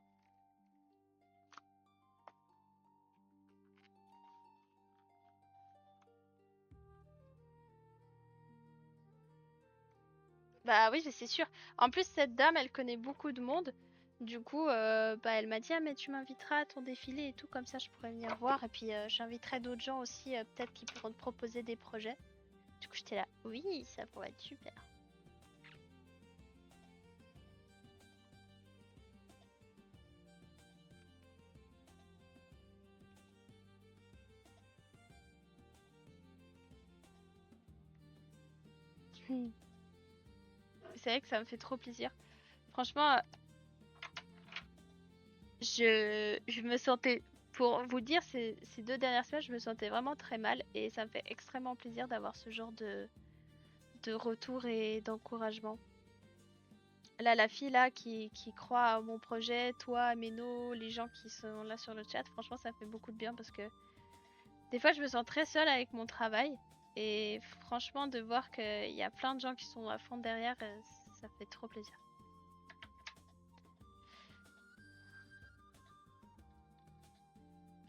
Bah oui, c'est sûr. En plus, cette dame, elle connaît beaucoup de monde. Du coup, bah, elle m'a dit, ah, mais tu m'inviteras à ton défilé et tout, comme ça je pourrais venir voir. Et puis, j'inviterai d'autres gens aussi, peut-être qui pourront te proposer des projets. Du coup, j'étais là, oui, ça pourrait être super. C'est vrai que ça me fait trop plaisir. Franchement, je me sentais, pour vous dire, ces 2 dernières semaines, je me sentais vraiment très mal et ça me fait extrêmement plaisir d'avoir ce genre de retour et d'encouragement. Là, la fille là qui croit à mon projet, toi, Meno, les gens qui sont là sur le chat, franchement, ça fait beaucoup de bien parce que des fois, je me sens très seule avec mon travail et franchement, de voir qu'il y a plein de gens qui sont à fond derrière, ça fait trop plaisir.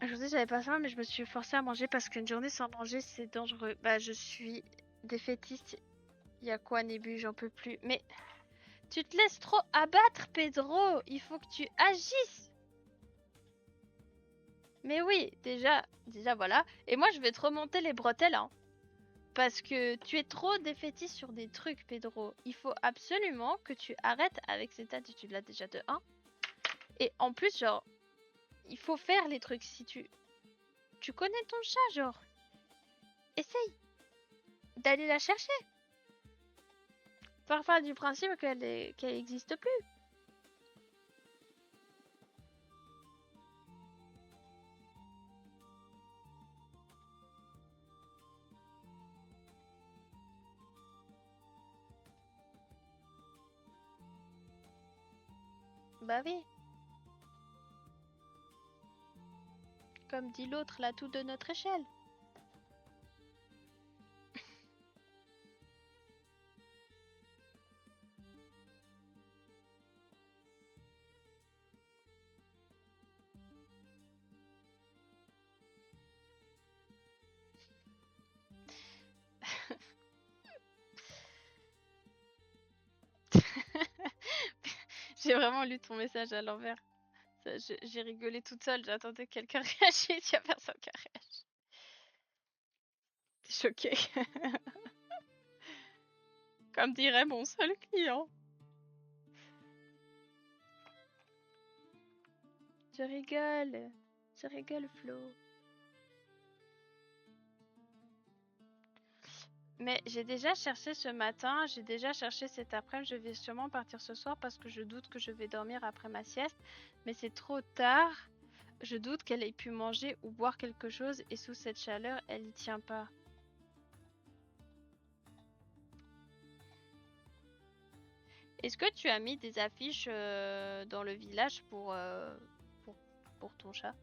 Aujourd'hui, j'avais pas faim, mais je me suis forcée à manger parce qu'une journée sans manger, c'est dangereux. Bah, je suis défaitiste. Il y a quoi, Nébu? J'en peux plus. Mais tu te laisses trop abattre, Pedro. Il faut que tu agisses. Mais oui, déjà voilà. Et moi, je vais te remonter les bretelles, hein. Parce que tu es trop défaitiste sur des trucs, Pedro. Il faut absolument que tu arrêtes avec cette attitude-là, déjà de 1. Et en plus, genre, il faut faire les trucs. Si tu connais ton chat, genre, essaye d'aller la chercher. Parfois du principe qu'elle existe plus. Bah oui. Comme dit l'autre, là, tout de notre échelle. J'ai vraiment lu ton message à l'envers. J'ai rigolé toute seule, j'attendais que quelqu'un réagisse, il n'y a personne qui a réagi. T'es choquée. Comme dirait mon seul client. Je rigole. Je rigole, Flo. Mais j'ai déjà cherché ce matin, j'ai déjà cherché cet après-midi, je vais sûrement partir ce soir parce que je doute que je vais dormir après ma sieste. Mais c'est trop tard. Je doute qu'elle ait pu manger ou boire quelque chose et sous cette chaleur, elle y tient pas. Est-ce que tu as mis des affiches dans le village pour, pour ton chat?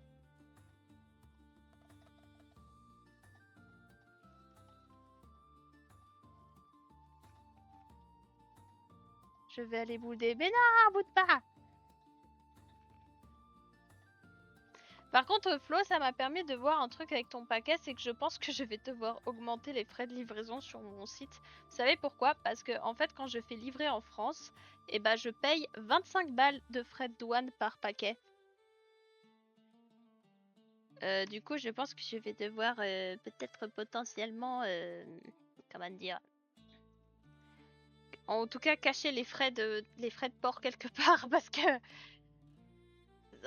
Je vais aller bouder. Mais non, boude pas! Par contre, Flo, ça m'a permis de voir un truc avec ton paquet, c'est que je pense que je vais devoir augmenter les frais de livraison sur mon site. Vous savez pourquoi? Parce que en fait, quand je fais livrer en France, eh ben, je paye 25 balles de frais de douane par paquet. Du coup, je pense que je vais devoir peut-être potentiellement, comment dire, en tout cas cacher les frais de port quelque part parce que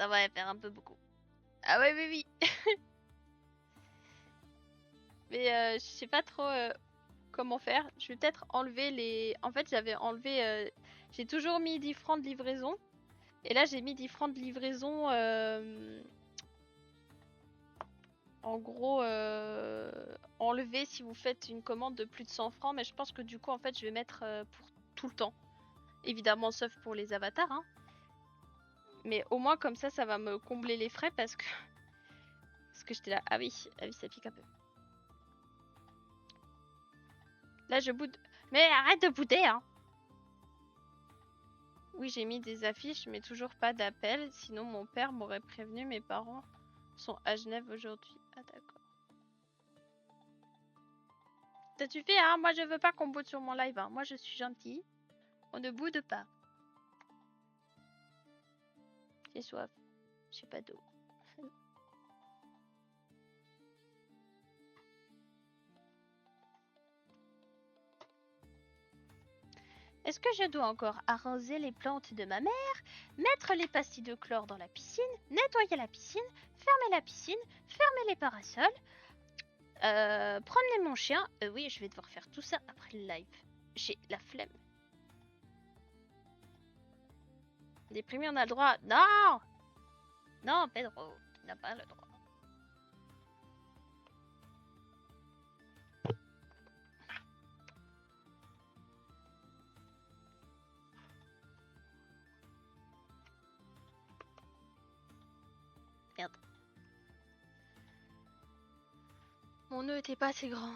Ça va faire un peu beaucoup. Ah ouais, oui, oui. Mais je sais pas trop comment faire. Je vais peut-être enlever les... En fait, j'avais enlevé... J'ai toujours mis 10 francs de livraison. Et là, j'ai mis 10 francs de livraison... En gros, enlever si vous faites une commande de plus de 100 francs. Mais je pense que du coup, en fait, je vais mettre pour tout le temps. Évidemment, sauf pour les avatars. Hein. Mais au moins, comme ça va me combler les frais parce que... Parce que j'étais là... ah oui, ça pique un peu. Là, je boude... Mais arrête de bouder, hein. Oui, j'ai mis des affiches, mais toujours pas d'appel. Sinon, mon père m'aurait prévenu. Mes parents sont à Genève aujourd'hui. Ah, d'accord. Ça suffit, hein. Moi, je veux pas qu'on boude sur mon live. Hein. Moi, je suis gentille. On ne boude pas. J'ai soif. J'ai pas d'eau. Est-ce que je dois encore arroser les plantes de ma mère, mettre les pastilles de chlore dans la piscine, nettoyer la piscine, fermer la piscine, fermer les parasols, promener mon chien? Oui, je vais devoir faire tout ça après le live. J'ai la flemme. Déprimé, on a le droit. Non! Non, Pedro, tu n'as pas le droit. Merde. Mon nœud était pas assez grand.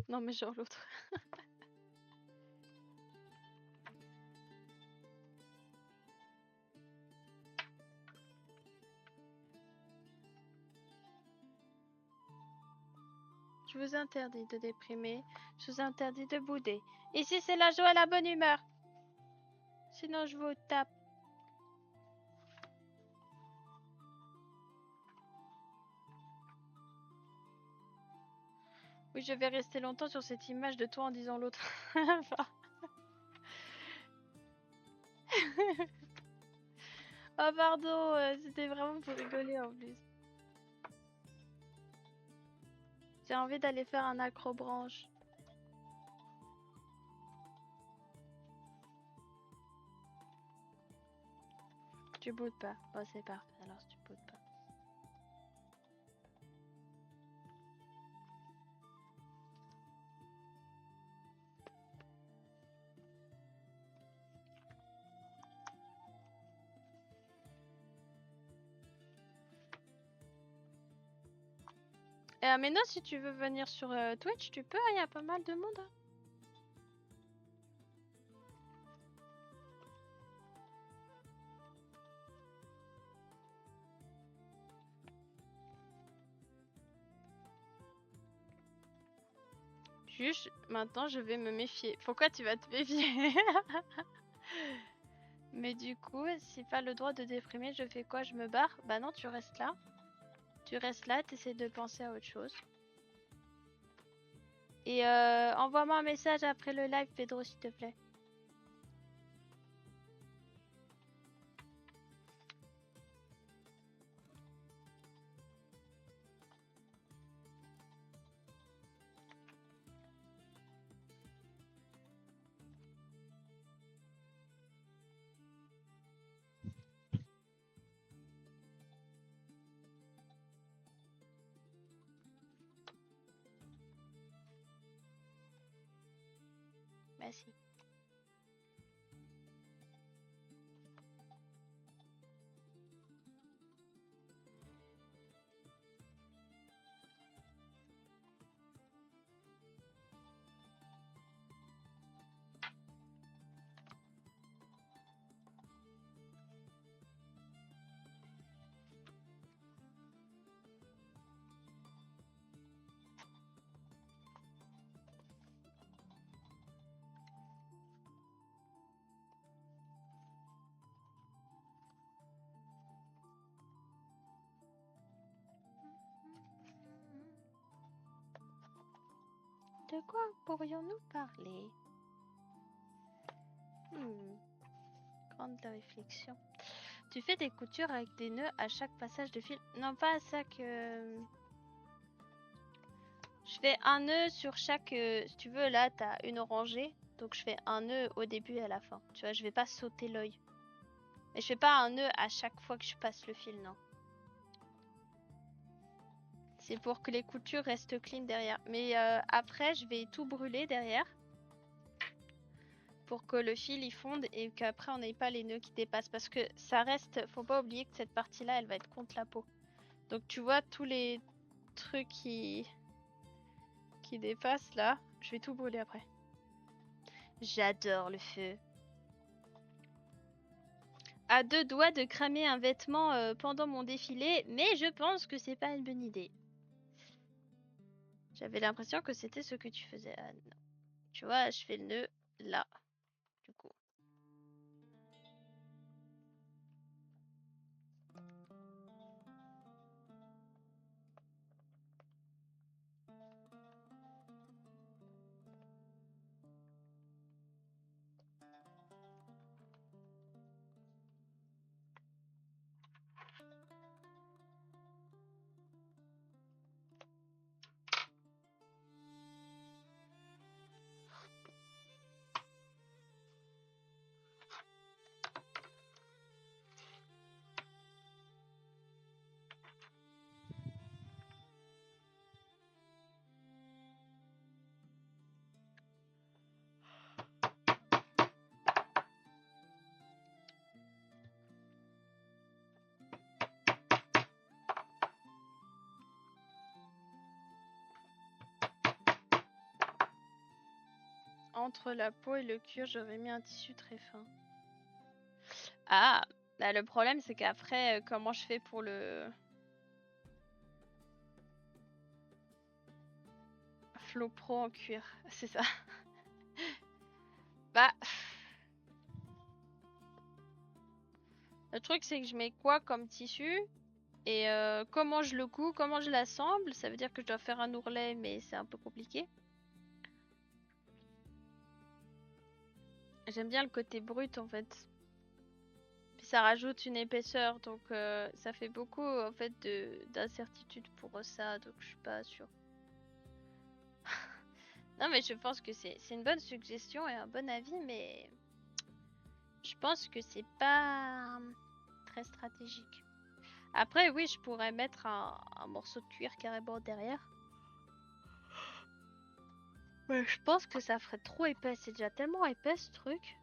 Non, mais genre l'autre. Je vous interdis de déprimer. Je vous interdis de bouder. Ici, c'est la joie et la bonne humeur. Sinon, je vous tape. Oui, je vais rester longtemps sur cette image de toi en disant l'autre. Oh, pardon, c'était vraiment pour rigoler en plus. J'ai envie d'aller faire un acrobranche. Tu boudes pas. Bon, c'est parfait alors si tu boudes pas. Mais non, si tu veux venir sur Twitch, tu peux, il y a pas mal de monde. Hein. Juste, maintenant, je vais me méfier. Pourquoi tu vas te méfier? Mais du coup, si pas le droit de déprimer, je fais quoi? Je me barre? Bah non, tu restes là. Tu restes là, t'essaies de penser à autre chose. Et envoie-moi un message après le live, Pedro, s'il te plaît. Merci. De quoi pourrions-nous parler? Grande réflexion. Tu fais des coutures avec des nœuds à chaque passage de fil? Non, pas à ça que... Je fais un nœud sur chaque... si tu veux, là, t'as une rangée. Donc, je fais un nœud au début et à la fin. Tu vois, je vais pas sauter l'œil. Mais je fais pas un nœud à chaque fois que je passe le fil, non. C'est pour que les coutures restent clean derrière. Mais après, je vais tout brûler derrière. Pour que le fil y fonde et qu'après on n'ait pas les nœuds qui dépassent. Parce que ça reste... Faut pas oublier que cette partie-là, elle va être contre la peau. Donc, tu vois, tous les trucs qui dépassent là, je vais tout brûler après. J'adore le feu. À deux doigts de cramer un vêtement pendant mon défilé, mais je pense que c'est pas une bonne idée. J'avais l'impression que c'était ce que tu faisais. Ah, non. Tu vois, je fais le nœud là, du coup. Entre la peau et le cuir, j'aurais mis un tissu très fin. Ah, bah, le problème c'est qu'après, comment je fais pour le... Flow Pro en cuir, c'est ça. Bah... Le truc c'est que je mets quoi comme tissu? Et comment je le couds, comment je l'assemble, ça veut dire que je dois faire un ourlet, mais c'est un peu compliqué. J'aime bien le côté brut en fait. Puis ça rajoute une épaisseur, donc ça fait beaucoup en fait d'incertitude pour ça, donc je suis pas sûre. Non mais je pense que c'est une bonne suggestion et un bon avis, mais je pense que c'est pas très stratégique. Après oui, je pourrais mettre un morceau de cuir carrément derrière. Mais je pense que ça ferait trop épais, c'est déjà tellement épais ce truc.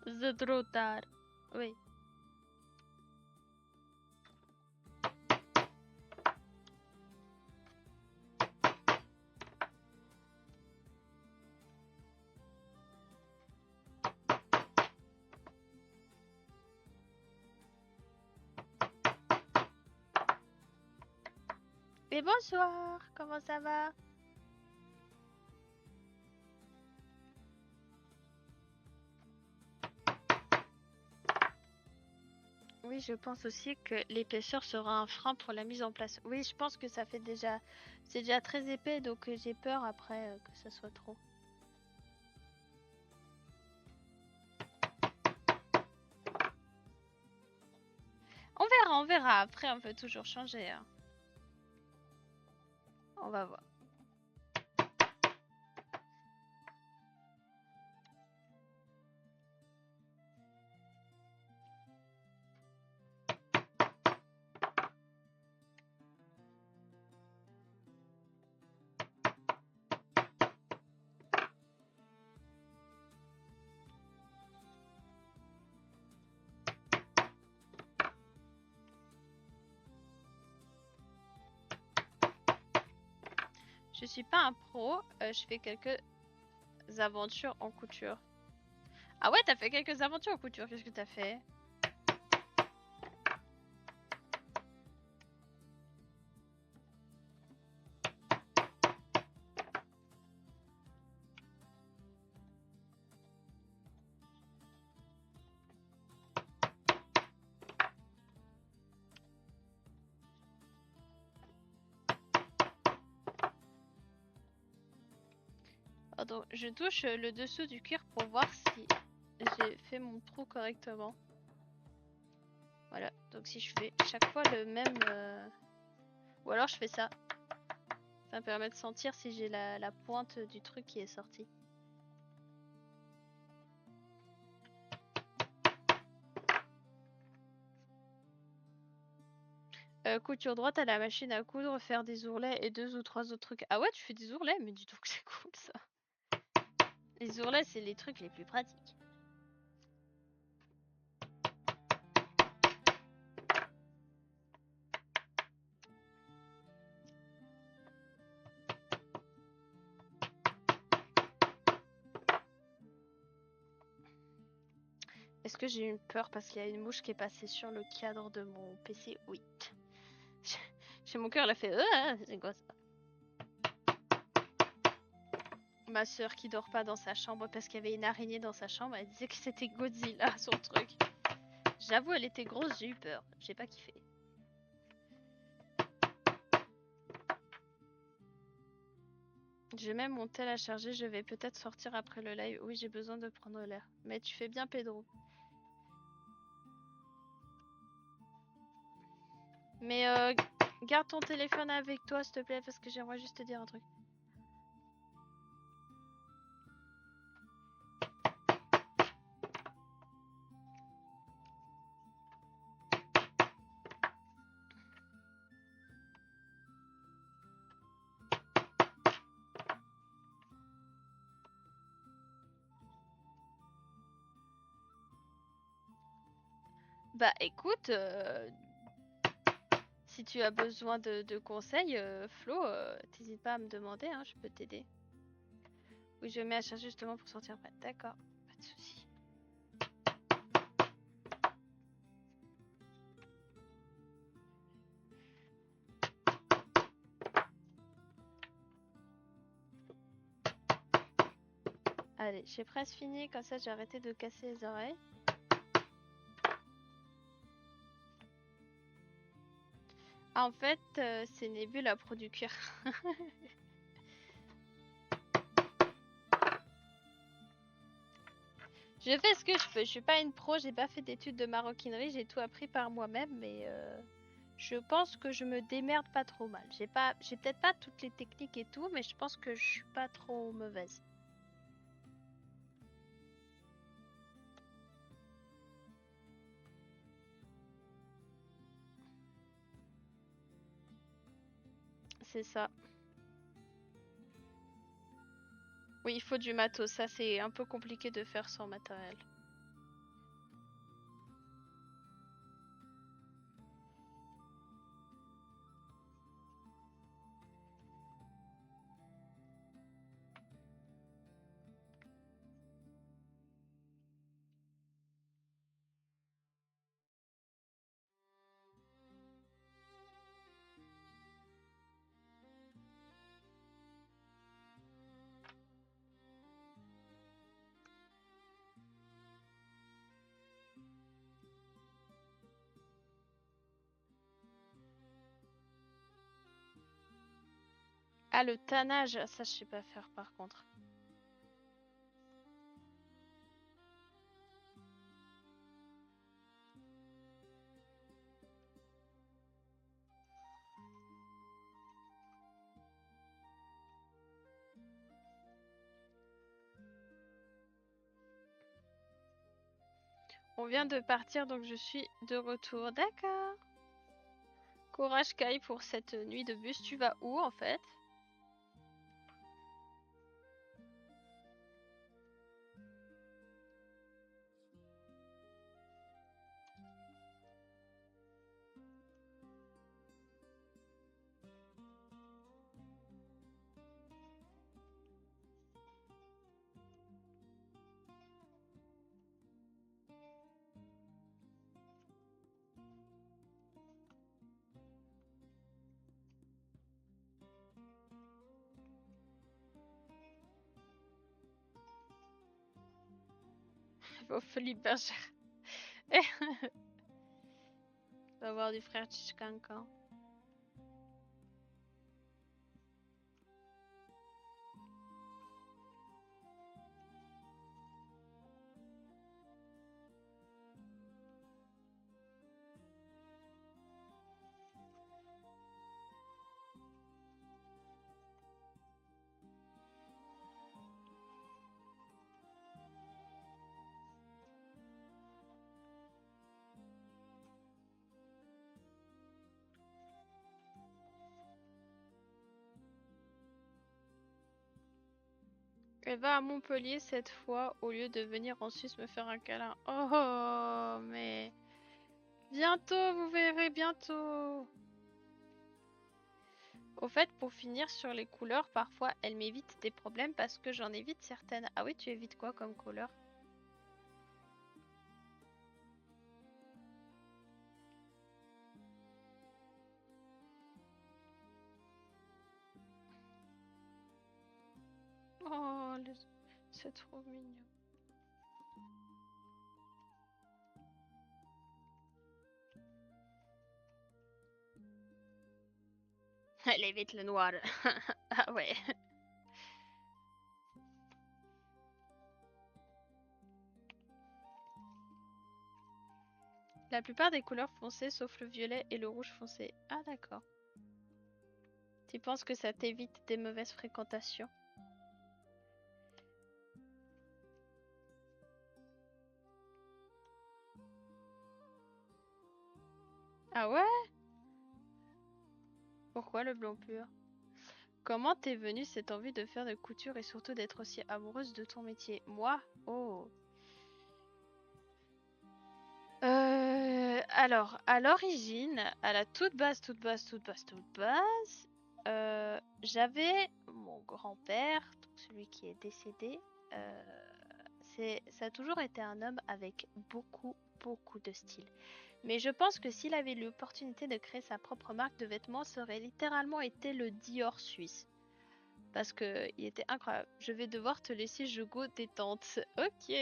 C'est trop tard. Oui. Et bonsoir, comment ça va? Oui, je pense aussi que l'épaisseur sera un frein pour la mise en place. Oui, je pense que ça fait déjà... C'est déjà très épais, donc j'ai peur après que ça soit trop. On verra, on verra. Après, on peut toujours changer. Hein. On va voir. Je suis pas un pro, je fais quelques aventures en couture. Ah ouais, t'as fait quelques aventures en couture, qu'est-ce que t'as fait? Pardon, je touche le dessous du cuir pour voir si j'ai fait mon trou correctement. Voilà, donc si je fais chaque fois le même... Ou alors je fais ça. Ça me permet de sentir si j'ai la pointe du truc qui est sortie. Couture droite à la machine à coudre, faire des ourlets et 2 ou 3 autres trucs. Ah ouais, tu fais des ourlets? Mais dis donc, c'est cool ça. Les ourlets, c'est les trucs les plus pratiques. Est-ce que j'ai eu peur parce qu'il y a une mouche qui est passée sur le cadre de mon PC? Oui. J'ai mon cœur, elle a fait c'est quoi ça? Ma soeur qui dort pas dans sa chambre parce qu'il y avait une araignée dans sa chambre, elle disait que c'était Godzilla son truc. J'avoue, elle était grosse, j'ai eu peur. J'ai pas kiffé. J'ai même mon tel à charger, je vais peut-être sortir après le live. Oui, j'ai besoin de prendre l'air. Mais tu fais bien, Pedro. Mais garde ton téléphone avec toi, s'il te plaît, parce que j'aimerais juste te dire un truc. Bah écoute, si tu as besoin de conseils, Flo, t'hésites pas à me demander, hein, je peux t'aider. Oui, je mets à charger justement pour sortir après. D'accord, pas de soucis. Allez, j'ai presque fini, comme ça j'ai arrêté de casser les oreilles. Ah, en fait, c'est Nébule la pro du cuir. Je fais ce que je peux. Je suis pas une pro, j'ai pas fait d'études de maroquinerie, j'ai tout appris par moi-même, mais je pense que je me démerde pas trop mal. J'ai peut-être pas toutes les techniques et tout, mais je pense que je suis pas trop mauvaise. C'est ça. Oui, il faut du matos. Ça, c'est un peu compliqué de faire sans matériel. Ah, le tannage, ça, je sais pas faire par contre. On vient de partir, donc je suis de retour. D'accord. Courage, Kai, pour cette nuit de bus. Tu vas où, en fait? Vos folies bergères. On va voir du frère Tchkankan. Elle va à Montpellier cette fois au lieu de venir en Suisse me faire un câlin. Oh, mais bientôt, vous verrez bientôt. Au fait, pour finir sur les couleurs, parfois elles m'évitent des problèmes parce que j'en évite certaines. Ah oui, tu évites quoi comme couleur? Oh, c'est trop mignon. Elle évite le noir. Ah ouais. La plupart des couleurs foncées sauf le violet et le rouge foncé. Ah d'accord. Tu penses que ça t'évite des mauvaises fréquentations? Ah ouais? Pourquoi le blanc pur? Comment t'es venue cette envie de faire de couture et surtout d'être aussi amoureuse de ton métier? Moi? Oh. Alors, à l'origine, à la toute base, j'avais mon grand-père, donc celui qui est décédé. euh, ça a toujours été un homme avec beaucoup de style. Mais je pense que s'il avait eu l'opportunité de créer sa propre marque de vêtements, ça aurait littéralement été le Dior suisse. Parce que il était incroyable. Je vais devoir te laisser, je go détente. Ok,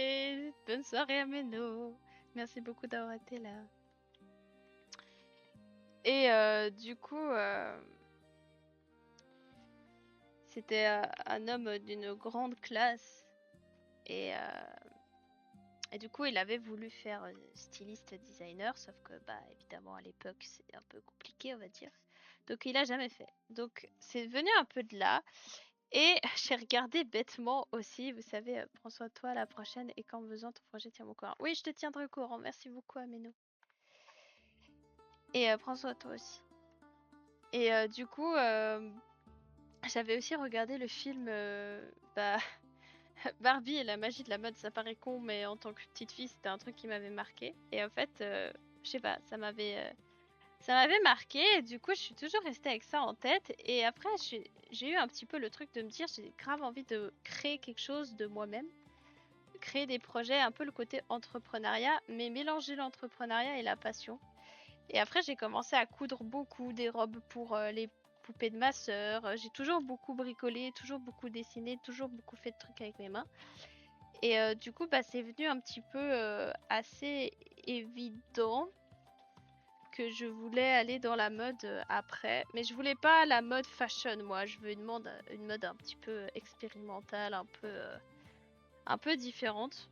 bonne soirée à Meno. Merci beaucoup d'avoir été là. Et du coup, c'était un homme d'une grande classe. Et, euh, et du coup, il avait voulu faire styliste designer, sauf que, bah, évidemment, à l'époque, c'est un peu compliqué, on va dire. Donc, il a jamais fait. Donc, c'est venu un peu de là. Et j'ai regardé bêtement aussi, vous savez, prends soin de toi à la prochaine et quand besoin, ton projet tient au courant. Oui, je te tiendrai au courant. Merci beaucoup, Ameno. Et prends soin de toi aussi. Et du coup, j'avais aussi regardé le film bah, Barbie et la magie de la mode. Ça paraît con, mais en tant que petite fille, c'était un truc qui m'avait marqué. Et en fait, je sais pas, ça m'avait marqué. Et du coup, je suis toujours restée avec ça en tête. Et après, j'ai eu un petit peu le truc de me dire, j'ai grave envie de créer quelque chose de moi-même. Créer des projets, un peu le côté entrepreneuriat, mais mélanger l'entrepreneuriat et la passion. Et après, j'ai commencé à coudre beaucoup des robes pour les poupées de ma sœur. J'ai toujours beaucoup bricolé, toujours beaucoup dessiné, toujours beaucoup fait de trucs avec mes mains. Et du coup, bah, c'est venu un petit peu assez évident que je voulais aller dans la mode après. Mais je voulais pas la mode fashion, moi. Je veux une mode un petit peu expérimentale, un peu différente.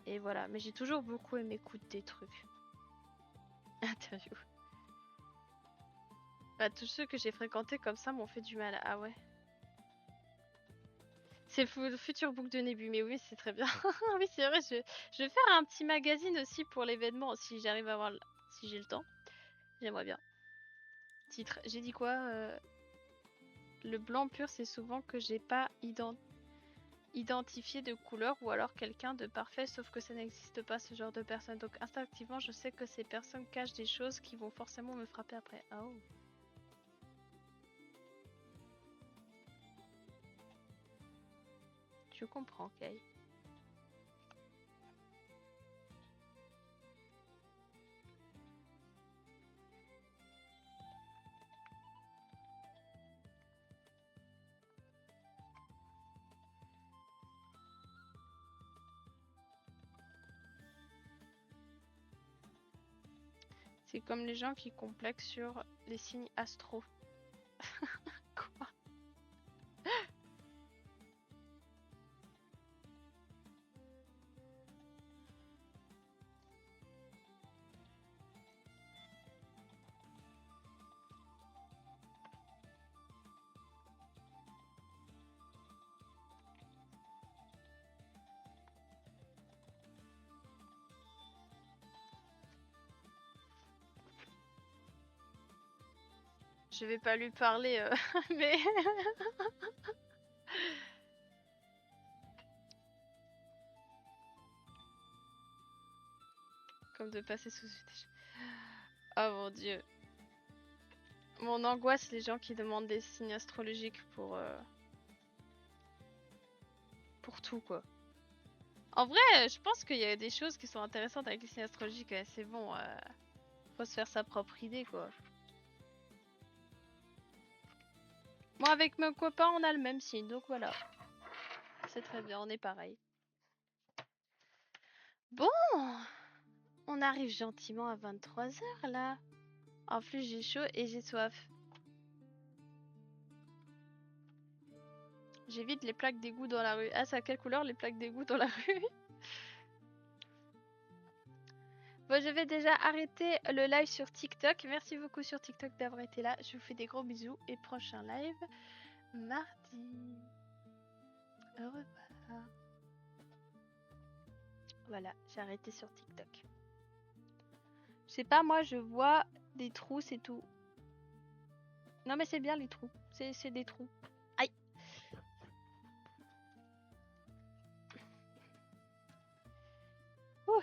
Et voilà, mais j'ai toujours beaucoup aimé coudre des trucs. Interview. Bah, tous ceux que j'ai fréquentés comme ça m'ont fait du mal. Ah ouais. C'est le futur book de Nébu, mais oui, c'est très bien. Oui, c'est vrai, je vais faire un petit magazine aussi pour l'événement, si j'arrive à avoir, si j'ai le temps. J'aimerais bien. Titre, j'ai dit quoi le blanc pur, c'est souvent que j'ai pas identifié de couleur ou alors quelqu'un de parfait, sauf que ça n'existe pas ce genre de personne. Donc instinctivement, je sais que ces personnes cachent des choses qui vont forcément me frapper après. Oh. Je comprends, Kay. C'est comme les gens qui complexent sur les signes astro. Quoi? Je vais pas lui parler, mais de passer sous une échelle. Oh mon dieu. Mon angoisse, les gens qui demandent des signes astrologiques pour tout, quoi. En vrai, je pense qu'il y a des choses qui sont intéressantes avec les signes astrologiques. Ouais, c'est bon, faut se faire sa propre idée, quoi. Moi, avec mon copain, on a le même signe, donc voilà. C'est très bien, on est pareil. Bon, on arrive gentiment à 23 h là. En plus, j'ai chaud et j'ai soif. J'évite les plaques d'égout dans la rue. Ah, c'est à quelle couleur les plaques d'égout dans la rue? Bon, je vais déjà arrêter le live sur TikTok. Merci beaucoup sur TikTok d'avoir été là. Je vous fais des gros bisous et prochain live mardi. Au revoir. Voilà, j'ai arrêté sur TikTok. Je sais pas, moi je vois des trous, c'est tout. Non mais c'est bien les trous. C'est des trous. Aïe. Ouh.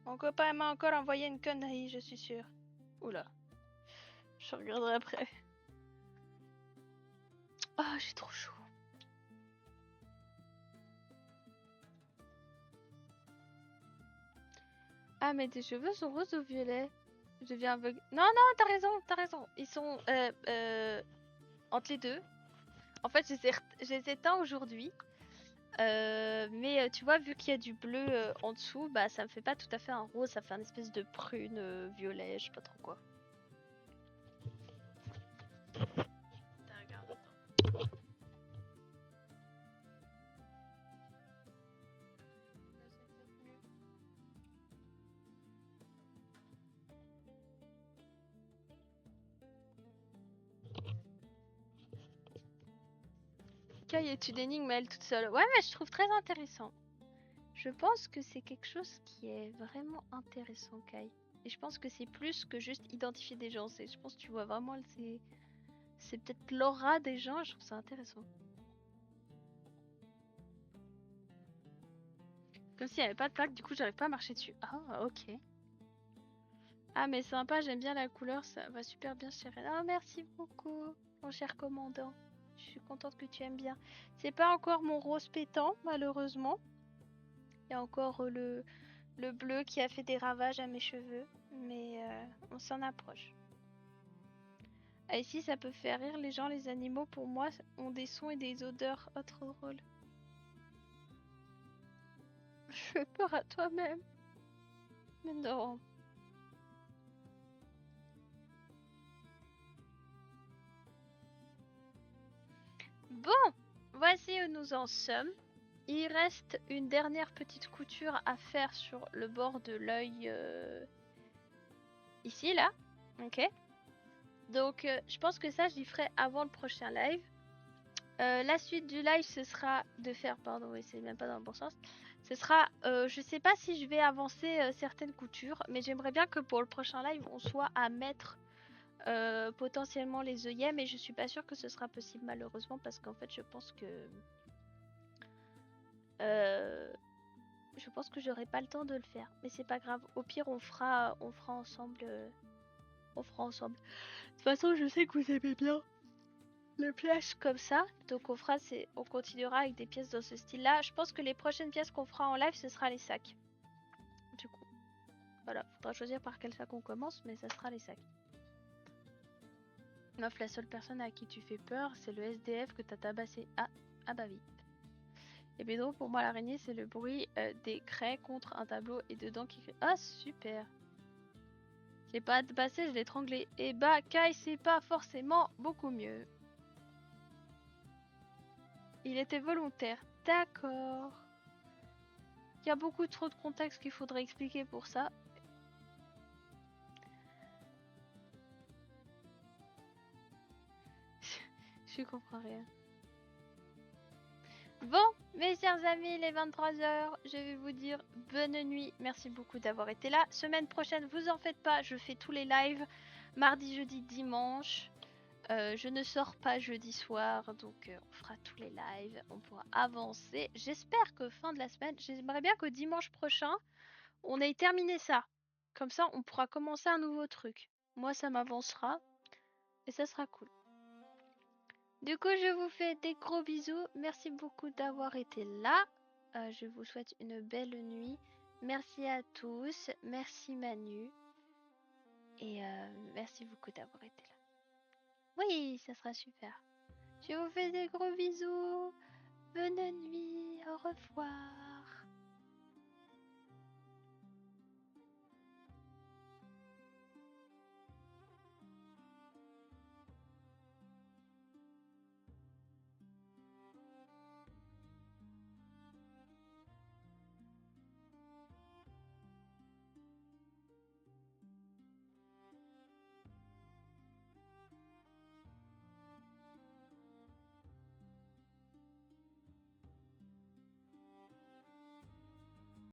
Mon copain m'a encore envoyé une connerie, je suis sûre. Oula. Je regarderai après. Oh, j'ai trop chaud. Ah, mais tes cheveux sont roses ou violets? Je deviens aveugle. Non, non, t'as raison, t'as raison. Ils sont entre les deux. En fait, je les éteins aujourd'hui. Mais tu vois, vu qu'il y a du bleu en dessous, bah ça me fait pas tout à fait un rose, ça fait une espèce de prune violet, je sais pas trop quoi. Regarde, attends. Kai est une énigme elle toute seule. Ouais, mais je trouve très intéressant. Je pense que c'est quelque chose qui est vraiment intéressant, Kai. Et je pense que c'est plus que juste identifier des gens. Je pense que tu vois vraiment, c'est peut-être l'aura des gens. Je trouve ça intéressant. Comme s'il n'y avait pas de plaque, du coup j'arrive pas à marcher dessus. Ah, ok. Ah, mais sympa, j'aime bien la couleur, ça va super bien chez Ren. Oh, merci beaucoup, mon cher commandant. Je suis contente que tu aimes bien. C'est pas encore mon rose pétant, malheureusement. Il y a encore le bleu qui a fait des ravages à mes cheveux, mais on s'en approche. Ah, ici, ça peut faire rire les gens, les animaux, pour moi, ont des sons et des odeurs. Oh, trop drôle. Je fais peur à toi-même. Mais non. Bon, voici où nous en sommes. Il reste une dernière petite couture à faire sur le bord de l'œil ici, là. Ok. Donc, je pense que ça, j'y ferai avant le prochain live. La suite du live, ce sera de faire... Pardon, oui, c'est même pas dans le bon sens. Ce sera... je sais pas si je vais avancer certaines coutures, mais j'aimerais bien que pour le prochain live, on soit à mettre potentiellement les œillets, mais je suis pas sûre que ce sera possible, malheureusement, parce qu'en fait, je pense que... je pense que j'aurai pas le temps de le faire, mais c'est pas grave. Au pire, on fera ensemble. On fera ensemble. De toute façon, je sais que vous aimez bien les pièces comme ça, donc on continuera avec des pièces dans ce style-là. Je pense que les prochaines pièces qu'on fera en live, ce sera les sacs. Du coup, voilà, faudra choisir par quel sac on commence, mais ça sera les sacs. Meuf, la seule personne à qui tu fais peur, c'est le SDF que t'as tabassé. Ah bah oui. Et bien donc pour moi l'araignée c'est le bruit des craies contre un tableau et dedans qui crie. Ah super. J'ai pas tabassé, je l'ai étranglé. Et bah Kai c'est pas forcément beaucoup mieux. Il était volontaire. D'accord. Il y a beaucoup trop de contexte qu'il faudrait expliquer pour ça. Je comprends rien. Bon, mes chers amis, les 23 h, je vais vous dire bonne nuit. Merci beaucoup d'avoir été là. Semaine prochaine, vous en faites pas, je fais tous les lives. Mardi, jeudi, dimanche. Je ne sors pas jeudi soir, donc on fera tous les lives, on pourra avancer. J'espère que fin de la semaine, j'aimerais bien que dimanche prochain, on ait terminé ça. Comme ça, on pourra commencer un nouveau truc. Moi, ça m'avancera et ça sera cool. Du coup, je vous fais des gros bisous. Merci beaucoup d'avoir été là. Je vous souhaite une belle nuit. Merci à tous. Merci Manu. Et merci beaucoup d'avoir été là. Oui, ça sera super. Je vous fais des gros bisous. Bonne nuit. Au revoir.